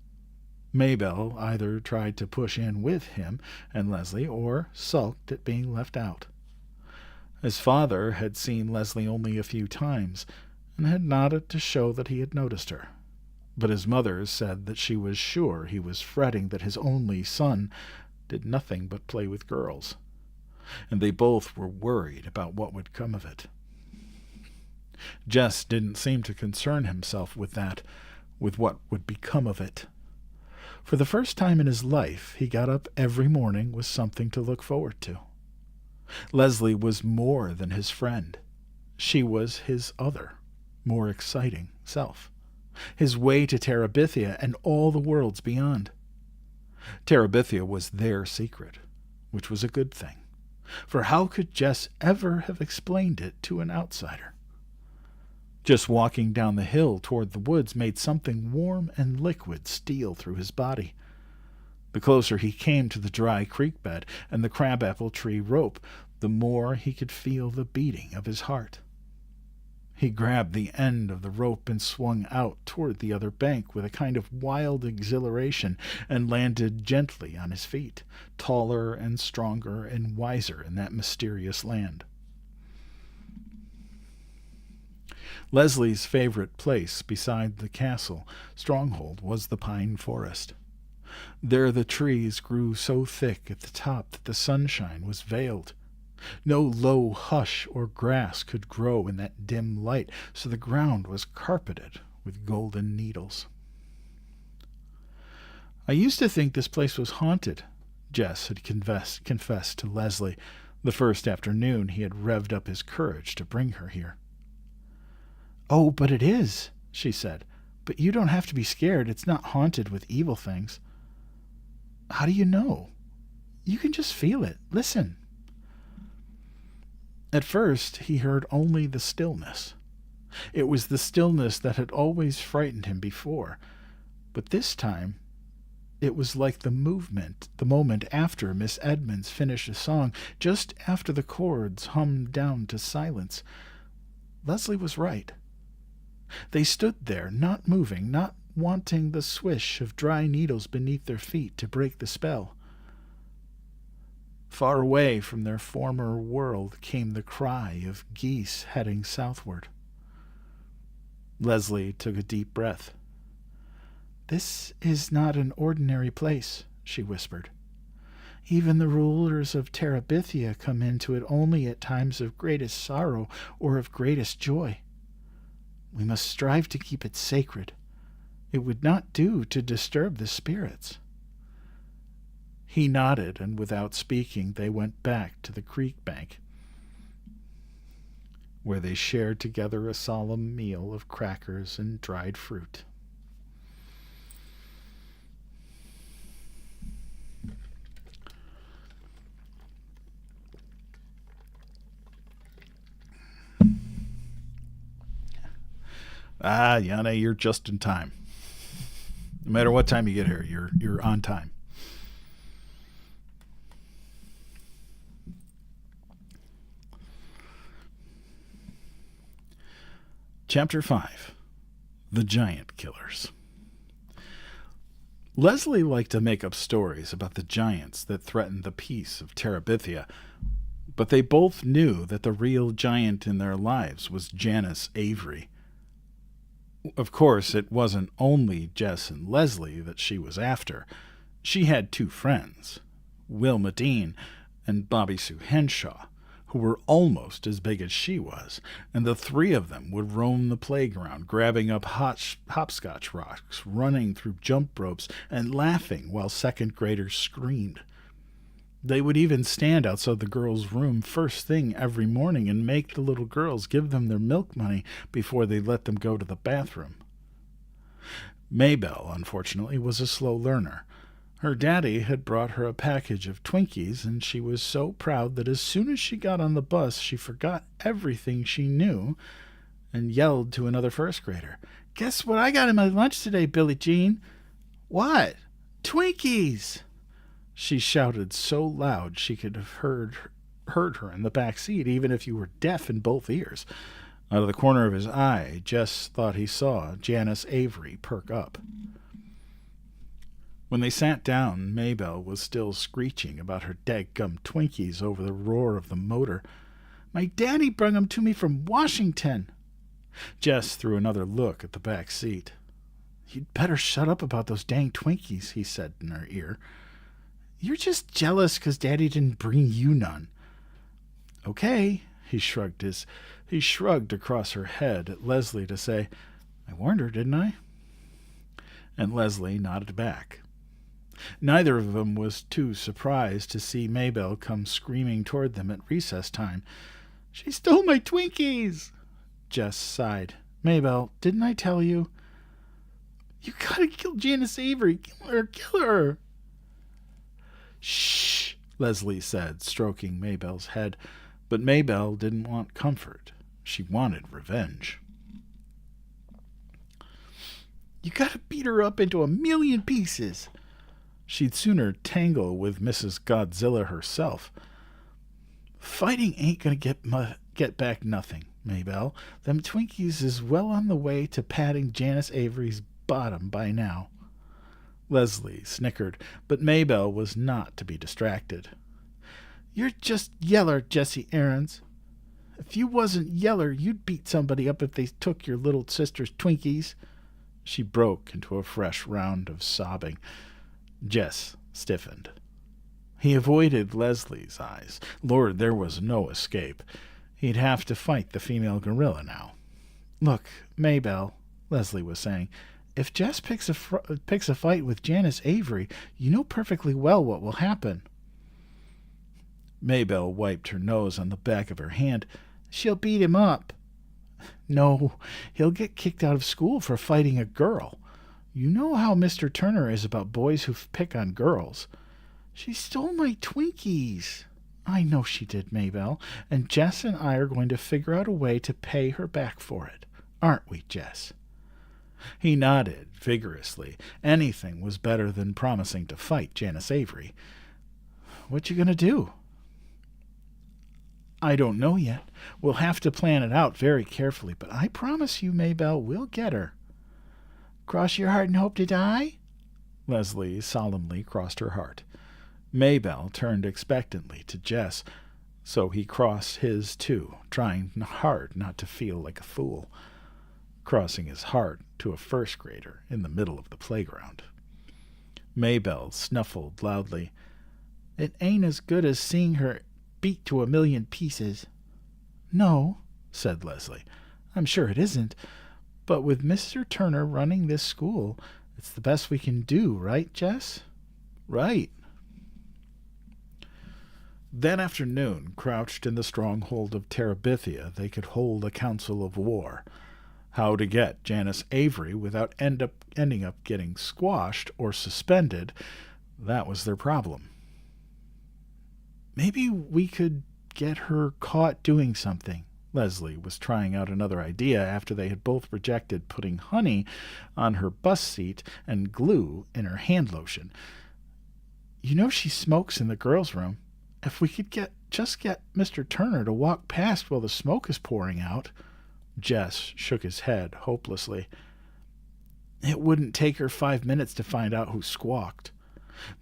Maybelle either tried to push in with him and Leslie or sulked at being left out. His father had seen Leslie only a few times, and had nodded to show that he had noticed her. But his mother said that she was sure he was fretting that his only son did nothing but play with girls, and they both were worried about what would come of it. Jess didn't seem to concern himself with that, with what would become of it. For the first time in his life, he got up every morning with something to look forward to. Leslie was more than his friend. She was his other, more exciting self, his way to Terabithia and all the worlds beyond. Terabithia was their secret, which was a good thing, for how could Jess ever have explained it to an outsider? Just walking down the hill toward the woods made something warm and liquid steal through his body. The closer he came to the dry creek bed and the crabapple tree rope, the more he could feel the beating of his heart. He grabbed the end of the rope and swung out toward the other bank with a kind of wild exhilaration and landed gently on his feet, taller and stronger and wiser in that mysterious land. Leslie's favorite place beside the castle stronghold was the pine forest. There the trees grew so thick at the top that the sunshine was veiled. No low hush or grass could grow in that dim light, so the ground was carpeted with golden needles. I used to think this place was haunted, Jess had confessed to Leslie the first afternoon he had revved up his courage to bring her here. "Oh, but it is," she said. "But you don't have to be scared. It's not haunted with evil things." "How do you know?" "You can just feel it. Listen." At first, he heard only the stillness. It was the stillness that had always frightened him before, but this time it was like the moment after Miss Edmonds finished a song, just after the chords hummed down to silence. Leslie was right. They stood there, not moving, not wanting the swish of dry needles beneath their feet to break the spell. Far away from their former world came the cry of geese heading southward. Leslie took a deep breath. "This is not an ordinary place," she whispered. "Even the rulers of Terabithia come into it only at times of greatest sorrow or of greatest joy. We must strive to keep it sacred. It would not do to disturb the spirits." He nodded, and without speaking they went back to the creek bank, where they shared together a solemn meal of crackers and dried fruit. Yana, you're just in time. No matter what time you get here, you're on time. Chapter 5. The Giant Killers. Leslie liked to make up stories about the giants that threatened the peace of Terabithia, but they both knew that the real giant in their lives was Janice Avery. Of course, it wasn't only Jess and Leslie that she was after. She had two friends, Wilma Dean and Bobby Sue Henshaw, who were almost as big as she was, and the three of them would roam the playground, grabbing up hopscotch rocks, running through jump ropes, and laughing while second graders screamed. They would even stand outside the girls' room first thing every morning and make the little girls give them their milk money before they let them go to the bathroom. Maybelle, unfortunately, was a slow learner. Her daddy had brought her a package of Twinkies, and she was so proud that as soon as she got on the bus, she forgot everything she knew and yelled to another first grader, "Guess what I got in my lunch today, Billie Jean?" "What?" "Twinkies!" She shouted so loud she could have heard her in the back seat, even if you were deaf in both ears. Out of the corner of his eye, Jess thought he saw Janice Avery perk up. When they sat down, Maybelle was still screeching about her dadgum Twinkies over the roar of the motor. "My daddy brung 'em to me from Washington." Jess threw another look at the back seat. "You'd better shut up about those dang Twinkies," he said in her ear. "You're just jealous 'cause Daddy didn't bring you none." "Okay," he shrugged across her head at Leslie to say, "I warned her, didn't I?" And Leslie nodded back. Neither of them was too surprised to see Maybelle come screaming toward them at recess time. "She stole my Twinkies!" Jess sighed. "Maybelle, didn't I tell you?" "You gotta kill Janice Avery. Kill her. "Shh," Leslie said, stroking Maybelle's head. But Maybelle didn't want comfort. She wanted revenge. "You gotta beat her up into a million pieces." She'd sooner tangle with Mrs. Godzilla herself. "Fighting ain't gonna get back nothing, Maybelle. Them Twinkies is well on the way to patting Janice Avery's bottom by now." Leslie snickered, but Maybelle was not to be distracted. "You're just yeller, Jessie Aarons. If you wasn't yeller, you'd beat somebody up if they took your little sister's Twinkies." She broke into a fresh round of sobbing. Jess stiffened. He avoided Leslie's eyes. Lord, there was no escape. He'd have to fight the female gorilla now. "Look, Maybelle," Leslie was saying, "if Jess picks a fight with Janice Avery, you know perfectly well what will happen." Maybelle wiped her nose on the back of her hand. "She'll beat him up." "No, he'll get kicked out of school for fighting a girl. You know how Mr. Turner is about boys who pick on girls." "She stole my Twinkies." I know she did, Maybelle, and Jess and I are going to figure out a way to pay her back for it. Aren't we, Jess? He nodded vigorously. Anything was better than promising to fight Janice Avery. What you gonna do? I don't know yet. We'll have to plan it out very carefully, but I promise you, Maybelle, we'll get her. Cross your heart and hope to die? Leslie solemnly crossed her heart. Maybelle turned expectantly to Jess, so he crossed his too, trying hard not to feel like a fool, crossing his heart to a first grader in the middle of the playground. Maybelle snuffled loudly. It ain't as good as seeing her beat to 1,000,000 pieces. No, said Leslie. I'm sure it isn't, but with Mr. Turner running this school, it's the best we can do, right, Jess? Right. That afternoon, crouched in the stronghold of Terabithia, they could hold a council of war. How to get Janice Avery without ending up getting squashed or suspended, that was their problem. Maybe we could get her caught doing something. Leslie was trying out another idea after they had both rejected putting honey on her bus seat and glue in her hand lotion. You know she smokes in the girls' room. If we could just get Mr. Turner to walk past while the smoke is pouring out. Jess shook his head hopelessly. It wouldn't take her 5 minutes to find out who squawked.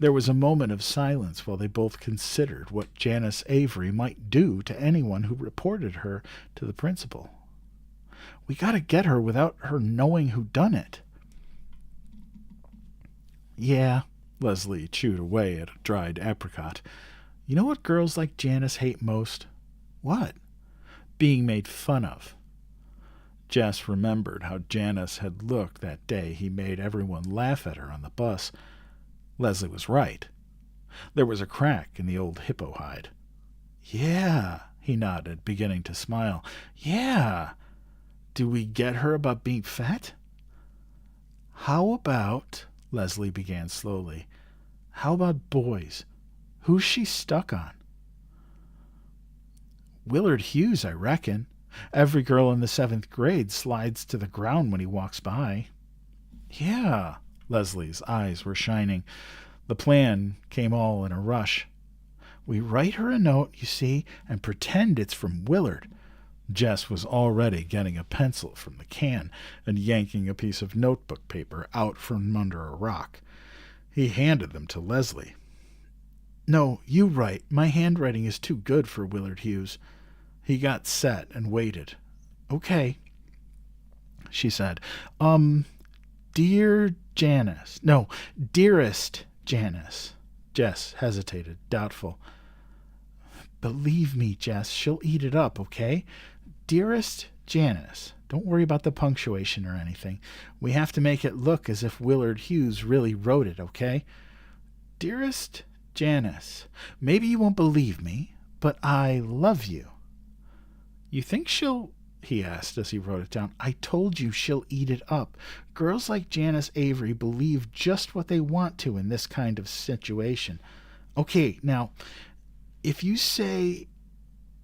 There was a moment of silence while they both considered what Janice Avery might do to anyone who reported her to the principal. We gotta get her without her knowing who done it. Yeah, Leslie chewed away at a dried apricot. You know what girls like Janice hate most? What? Being made fun of. Jess remembered how Janice had looked that day he made everyone laugh at her on the bus. Leslie was right. There was a crack in the old hippo hide. Yeah, he nodded, beginning to smile. Yeah. Do we get her about being fat? How about, Leslie began slowly, how about boys? Who's she stuck on? Willard Hughes, I reckon. Every girl in the 7th grade slides to the ground when he walks by. Yeah. Leslie's eyes were shining. The plan came all in a rush. We write her a note, you see, and pretend it's from Willard. Jess was already getting a pencil from the can and yanking a piece of notebook paper out from under a rock. He handed them to Leslie. No, you write. My handwriting is too good for Willard Hughes. He got set and waited. Okay, she said. Dear Janice. No, dearest Janice. Jess hesitated, doubtful. Believe me, Jess, she'll eat it up, okay? Dearest Janice. Don't worry about the punctuation or anything. We have to make it look as if Willard Hughes really wrote it, okay? Dearest Janice. Maybe you won't believe me, but I love you. You think she'll... he asked as he wrote it down. I told you she'll eat it up. Girls like Janice Avery believe just what they want to in this kind of situation. Okay, now, if you say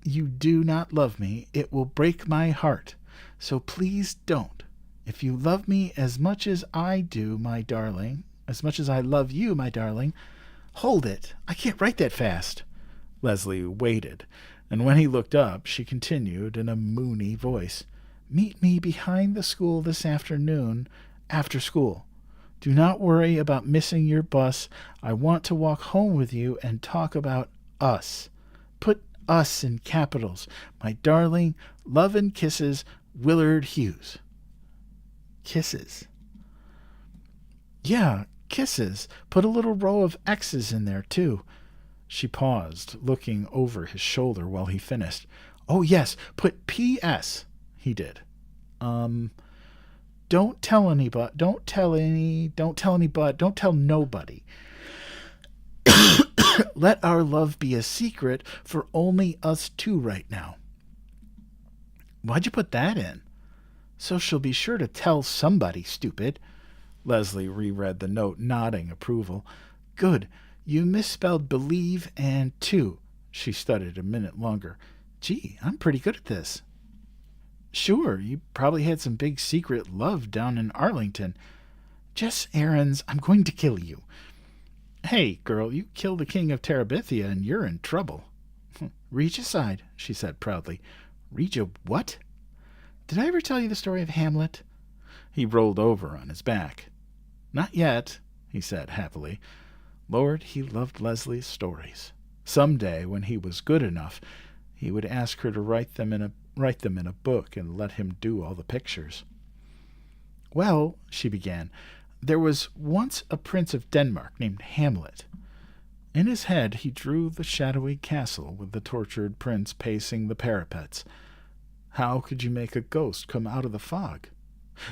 you do not love me, it will break my heart. So please don't. If you love me as much as I do, my darling, as much as I love you, my darling, hold it. I can't write that fast. Leslie waited. And when he looked up, she continued in a moony voice, Meet me behind the school this afternoon, after school. Do not worry about missing your bus. I want to walk home with you and talk about us. Put us in capitals. My darling, love and kisses, Willard Hughes. Kisses. Yeah, kisses. Put a little row of X's in there, too. She paused, looking over his shoulder while he finished. Oh, yes, put P.S. He did. Don't tell anybody. Don't tell nobody. Let our love be a secret for only us two right now. Why'd you put that in? So she'll be sure to tell somebody, stupid. Leslie reread the note, nodding approval. Good. You misspelled believe and to. She studied a minute longer. Gee, I'm pretty good at this. Sure, you probably had some big secret love down in Arlington. Just errands, I'm going to kill you. Hey, girl, you killed the king of Terabithia and you're in trouble. Reach aside, she said proudly. Reach a what? Did I ever tell you the story of Hamlet? He rolled over on his back. Not yet, he said happily. Lord, he loved Leslie's stories. Some day, when he was good enough, he would ask her to write them in a book and let him do all the pictures. Well, she began, there was once a prince of Denmark named Hamlet. In his head he drew the shadowy castle with the tortured prince pacing the parapets. How could you make a ghost come out of the fog?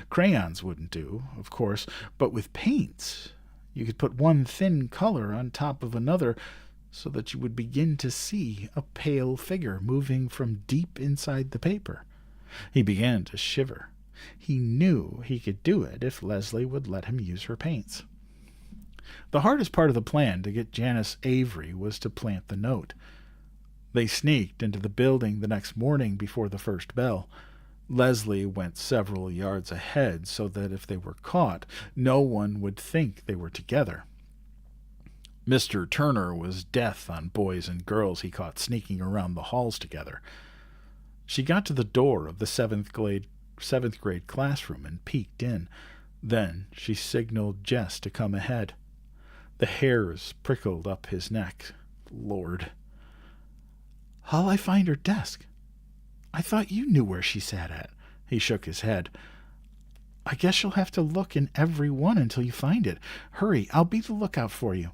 Crayons wouldn't do, of course, but with paints you could put one thin color on top of another so that you would begin to see a pale figure moving from deep inside the paper. He began to shiver. He knew he could do it if Leslie would let him use her paints. The hardest part of the plan to get Janice Avery was to plant the note. They sneaked into the building the next morning before the first bell. Leslie went several yards ahead so that if they were caught, no one would think they were together. Mr. Turner was death on boys and girls he caught sneaking around the halls together. She got to the door of the seventh grade classroom and peeked in. Then she signaled Jess to come ahead. The hairs prickled up his neck. Lord. How'll I find her desk? I thought you knew where she sat at. He shook his head. I guess you'll have to look in every one until you find it. Hurry, I'll be the lookout for you.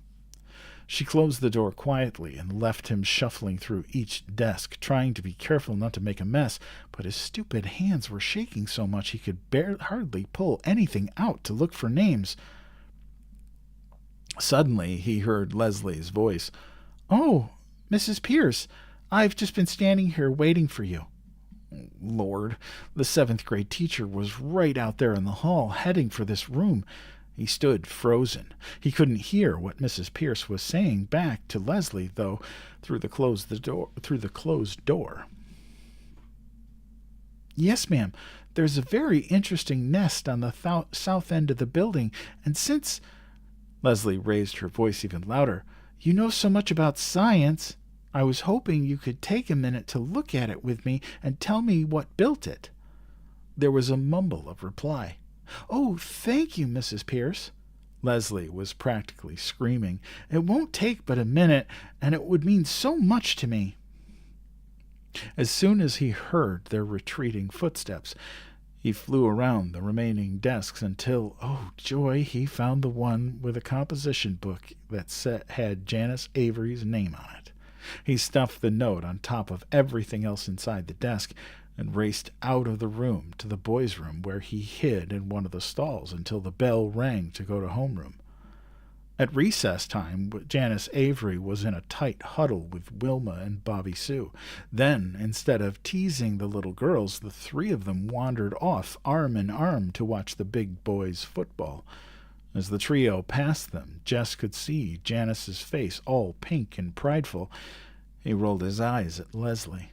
She closed the door quietly and left him shuffling through each desk, trying to be careful not to make a mess, but his stupid hands were shaking so much he could hardly pull anything out to look for names. Suddenly he heard Leslie's voice. Oh, Mrs. Pierce, I've just been standing here waiting for you. Lord, the seventh-grade teacher was right out there in the hall, heading for this room. He stood frozen. He couldn't hear what Mrs. Pierce was saying back to Leslie, though, through the closed door. Yes, ma'am. There's a very interesting nest on the south end of the building, and since... Leslie raised her voice even louder. You know so much about science. I was hoping you could take a minute to look at it with me and tell me what built it. There was a mumble of reply. Oh, thank you, Mrs. Pierce. Leslie was practically screaming. It won't take but a minute, and it would mean so much to me. As soon as he heard their retreating footsteps, he flew around the remaining desks until, oh joy, he found the one with a composition book that had Janice Avery's name on it. He stuffed the note on top of everything else inside the desk and raced out of the room to the boys' room, where he hid in one of the stalls until the bell rang to go to homeroom. At recess time, Janice Avery was in a tight huddle with Wilma and Bobby Sue. Then, instead of teasing the little girls, the three of them wandered off arm in arm to watch the big boys' football. As the trio passed them, Jess could see Janice's face all pink and prideful. He rolled his eyes at Leslie,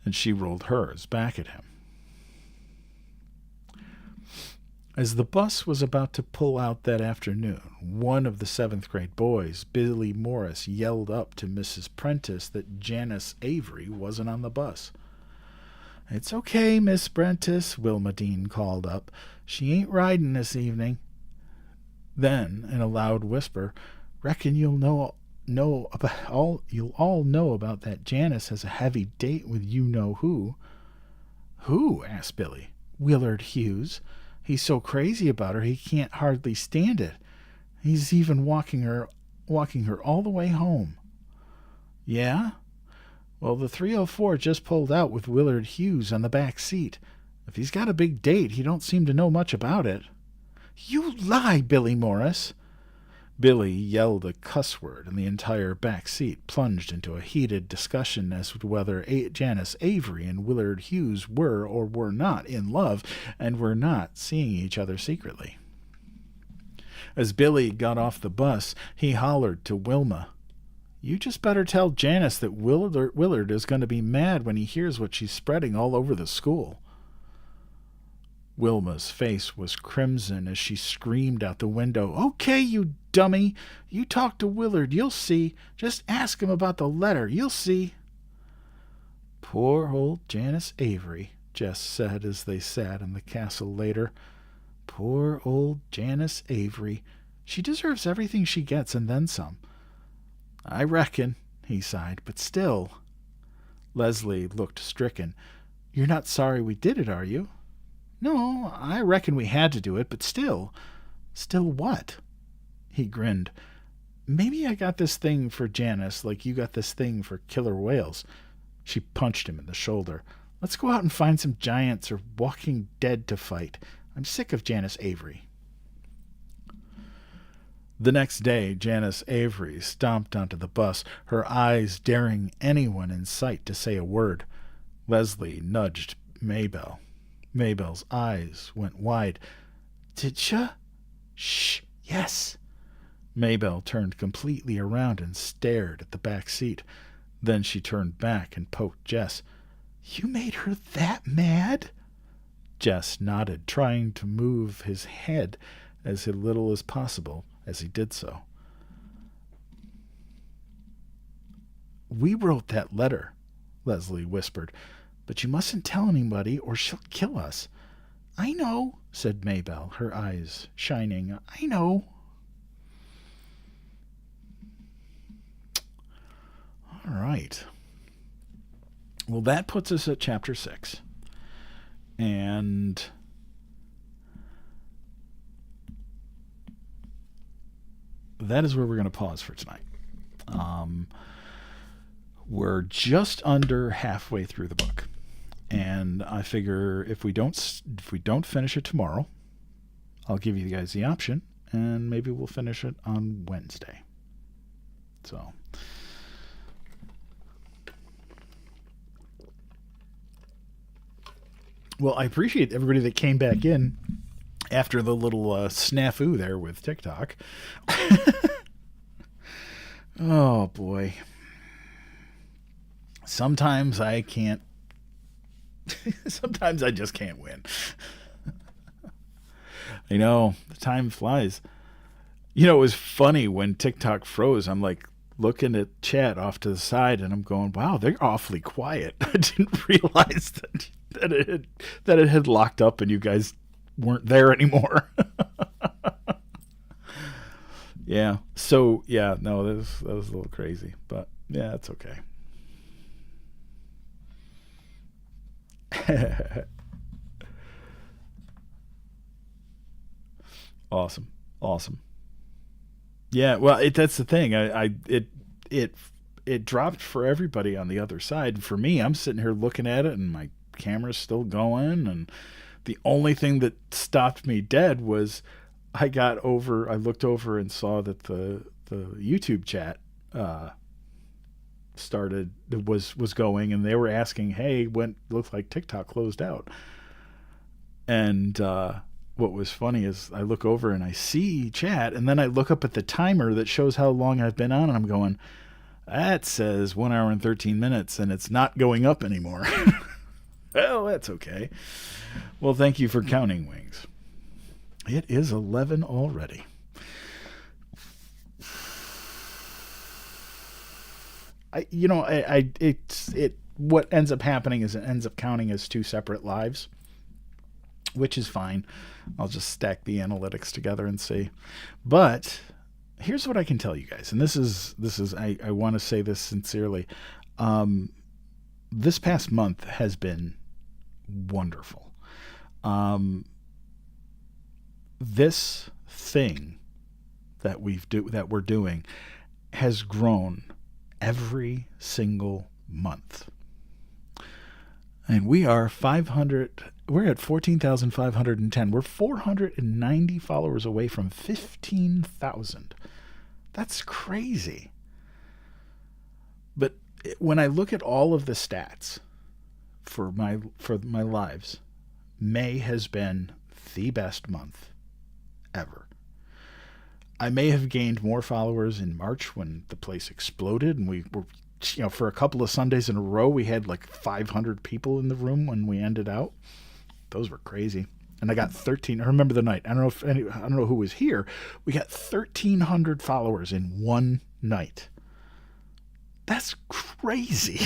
and she rolled hers back at him. As the bus was about to pull out that afternoon, one of the seventh-grade boys, Billy Morris, yelled up to Mrs. Prentice that Janice Avery wasn't on the bus. It's okay, Miss Prentice, Wilma Dean called up. She ain't riding this evening. Then, in a loud whisper, reckon you'll all know about that Janice has a heavy date with you-know-who. Who? Asked Billy. Willard Hughes. He's so crazy about her he can't hardly stand it. He's even walking her all the way home. Yeah? Well, the 304 just pulled out with Willard Hughes on the back seat. If he's got a big date, he don't seem to know much about it. You lie, Billy Morris. Billy yelled a cuss word, and the entire back seat plunged into a heated discussion as to whether Janice Avery and Willard Hughes were or were not in love and were not seeing each other secretly. As Billy got off the bus, he hollered to Wilma, You just better tell Janice that Willard is going to be mad when he hears what she's spreading all over the school. Wilma's face was crimson as she screamed out the window. Okay, you dummy. You talk to Willard. You'll see. Just ask him about the letter. You'll see. Poor old Janice Avery, Jess said as they sat in the castle later. Poor old Janice Avery. She deserves everything she gets and then some. I reckon, he sighed, but still. Leslie looked stricken. You're not sorry we did it, are you? No, I reckon we had to do it, but still. Still what? He grinned. Maybe I got this thing for Janice like you got this thing for killer whales. She punched him in the shoulder. Let's go out and find some giants or walking dead to fight. I'm sick of Janice Avery. The next day, Janice Avery stomped onto the bus, her eyes daring anyone in sight to say a word. Leslie nudged Maybelle. Maybelle's eyes went wide. Didya? Shh, yes. Maybelle turned completely around and stared at the back seat. Then she turned back and poked Jess. You made her that mad? Jess nodded, trying to move his head as little as possible as he did so. We wrote that letter, Leslie whispered, but you mustn't tell anybody or she'll kill us. I know, said Maybelle, her eyes shining. I know. All right. Well, that puts us at chapter 6. And that is where we're going to pause for tonight. We're just under halfway through the book, and I figure if we don't finish it tomorrow, I'll give you guys the option, and maybe we'll finish it on Wednesday. So, well, I appreciate everybody that came back in after the little snafu there with TikTok. Oh, boy. Sometimes I can't. Sometimes I just can't win. I know. The time flies. You know, it was funny when TikTok froze. I'm like looking at chat off to the side and I'm going, wow, they're awfully quiet. I didn't realize that it had locked up and you guys weren't there anymore. Yeah. So, yeah, no, that was a little crazy. But, yeah, it's okay. Awesome. Yeah, well, that's the thing. It dropped for everybody on the other side. For me, I'm sitting here looking at it, and my camera's still going. And the only thing that stopped me dead was I looked over and saw that the YouTube chat was going, and they were asking, hey, when looks like TikTok closed out. And what was funny is I look over and I see chat, and then I look up at the timer that shows how long I've been on, and I'm going, that says 1 hour and 13 minutes, and it's not going up anymore. Well, that's okay. Well, thank you for counting, Wings. It is 11 already. What ends up happening is it ends up counting as 2 separate lives, which is fine. I'll just stack the analytics together and see. But here's what I can tell you guys, and this is I want to say this sincerely. This past month has been wonderful. This thing that we're doing has grown every single month. And we are 500, we're at 14,510. We're 490 followers away from 15,000. That's crazy. But when I look at all of the stats for my lives, May has been the best month ever. I may have gained more followers in March when the place exploded, and we were, for a couple of Sundays in a row, we had like 500 people in the room when we ended out. Those were crazy. And I got 13. I remember the night. I don't know who was here. We got 1,300 followers in one night. That's crazy.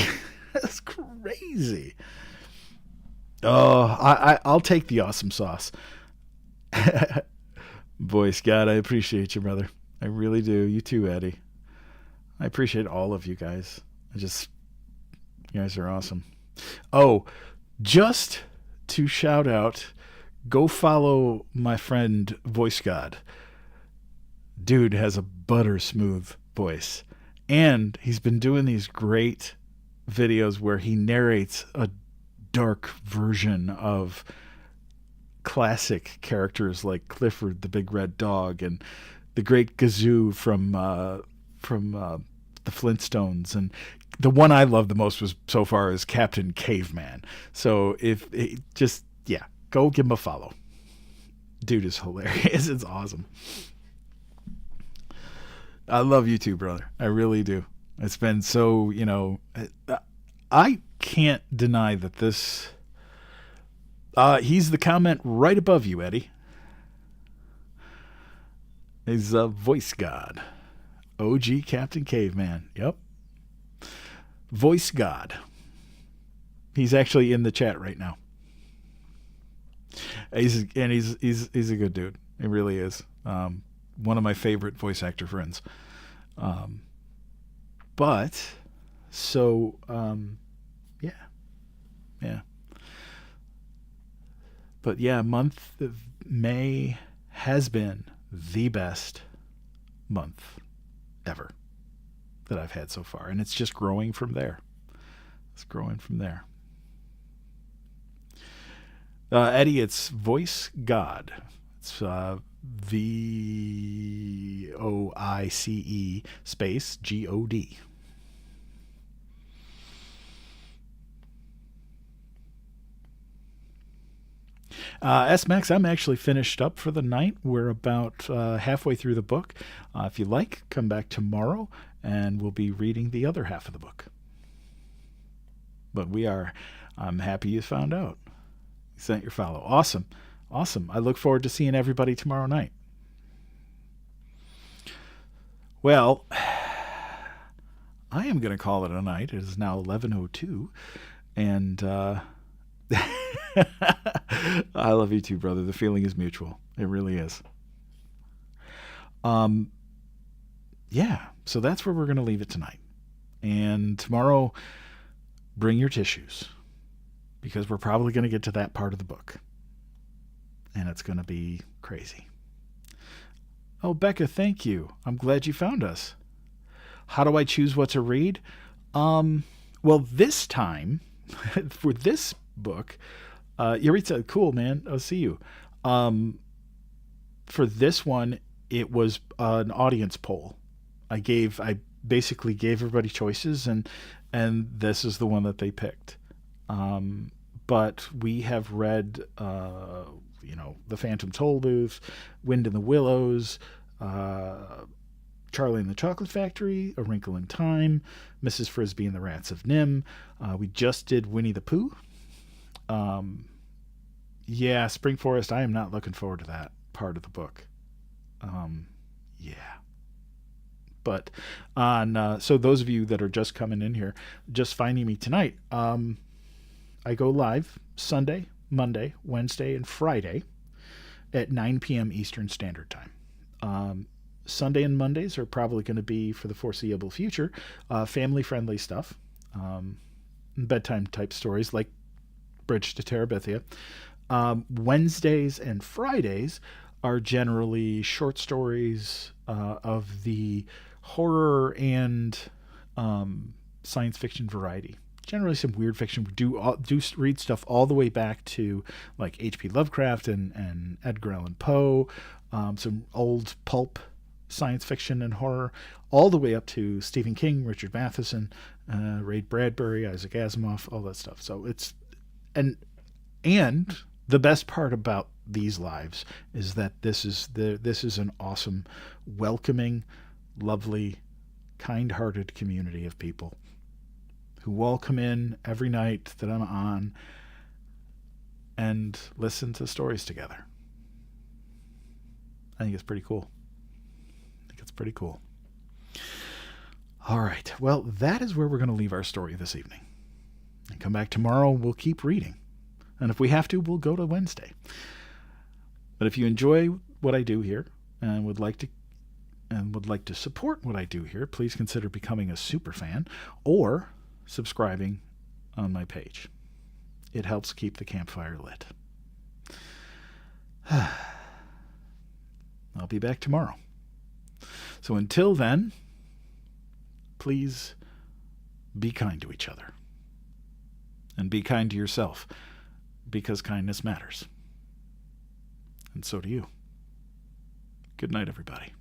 That's crazy. Oh, I'll take the awesome sauce. Boy, Scott, I appreciate you, brother. I really do. You too, Eddie. I appreciate all of you guys. You guys are awesome. Oh, just to shout out, go follow my friend Voice God. Dude has a butter smooth voice. And he's been doing these great videos where he narrates a dark version of classic characters like Clifford the Big Red Dog and the Great Gazoo from the Flintstones. And the one I love the most was so far is Captain Caveman. So go give him a follow. Dude is hilarious. It's awesome. I love you too, brother. I really do. It's been so, I can't deny that this, he's the comment right above you, Eddie. He's a Voice God. OG Captain Caveman. Yep. Voice God. He's actually in the chat right now. He's a good dude. He really is. One of my favorite voice actor friends. Yeah. But yeah, month of May has been the best month ever that I've had so far. And it's just growing from there. Eddie, it's Voice God. It's VOICE space GOD. S-Max, I'm actually finished up for the night. We're about halfway through the book. If you like, come back tomorrow and we'll be reading the other half of the book. But I'm happy you found out. You sent your follow. Awesome. I look forward to seeing everybody tomorrow night. Well, I am going to call it a night. It is now 11:02, and I love you too, brother. The feeling is mutual. It really is. Yeah, so that's where we're going to leave it tonight. And tomorrow, bring your tissues, because we're probably going to get to that part of the book. And it's going to be crazy. Oh, Becca, thank you. I'm glad you found us. How do I choose what to read? Well, this time, for this book, Yaritza, cool, man. I'll see you. For this one, it was an audience poll. I basically gave everybody choices, and this is the one that they picked. But we have read, The Phantom Tollbooth, Wind in the Willows, Charlie and the Chocolate Factory, A Wrinkle in Time, Mrs. Frisbee and the Rats of Nim. We just did Winnie the Pooh. Spring Forest, I am not looking forward to that part of the book. But so those of you that are just coming in here, just finding me tonight, I go live Sunday, Monday, Wednesday, and Friday at 9 p.m. Eastern Standard Time. Sunday and Mondays are probably going to be, for the foreseeable future, family-friendly stuff, bedtime type stories like Bridge to Terabithia. Wednesdays and Fridays are generally short stories of the horror and science fiction variety. Generally some weird fiction. We do read stuff all the way back to like H.P. Lovecraft and Edgar Allan Poe, some old pulp science fiction and horror, all the way up to Stephen King, Richard Matheson, Ray Bradbury, Isaac Asimov, all that stuff. So it's and the best part about these lives is that this is an awesome, welcoming, lovely, kind-hearted community of people who all come in every night that I'm on and listen to stories together. I think it's pretty cool. All right. Well, that is where we're going to leave our story this evening. And come back tomorrow, we'll keep reading. And if we have to, we'll go to Wednesday. But if you enjoy what I do here and would like to support what I do here, please consider becoming a super fan or subscribing on my page. It helps keep the campfire lit. I'll be back tomorrow. So until then, please be kind to each other. And be kind to yourself, because kindness matters. And so do you. Good night, everybody.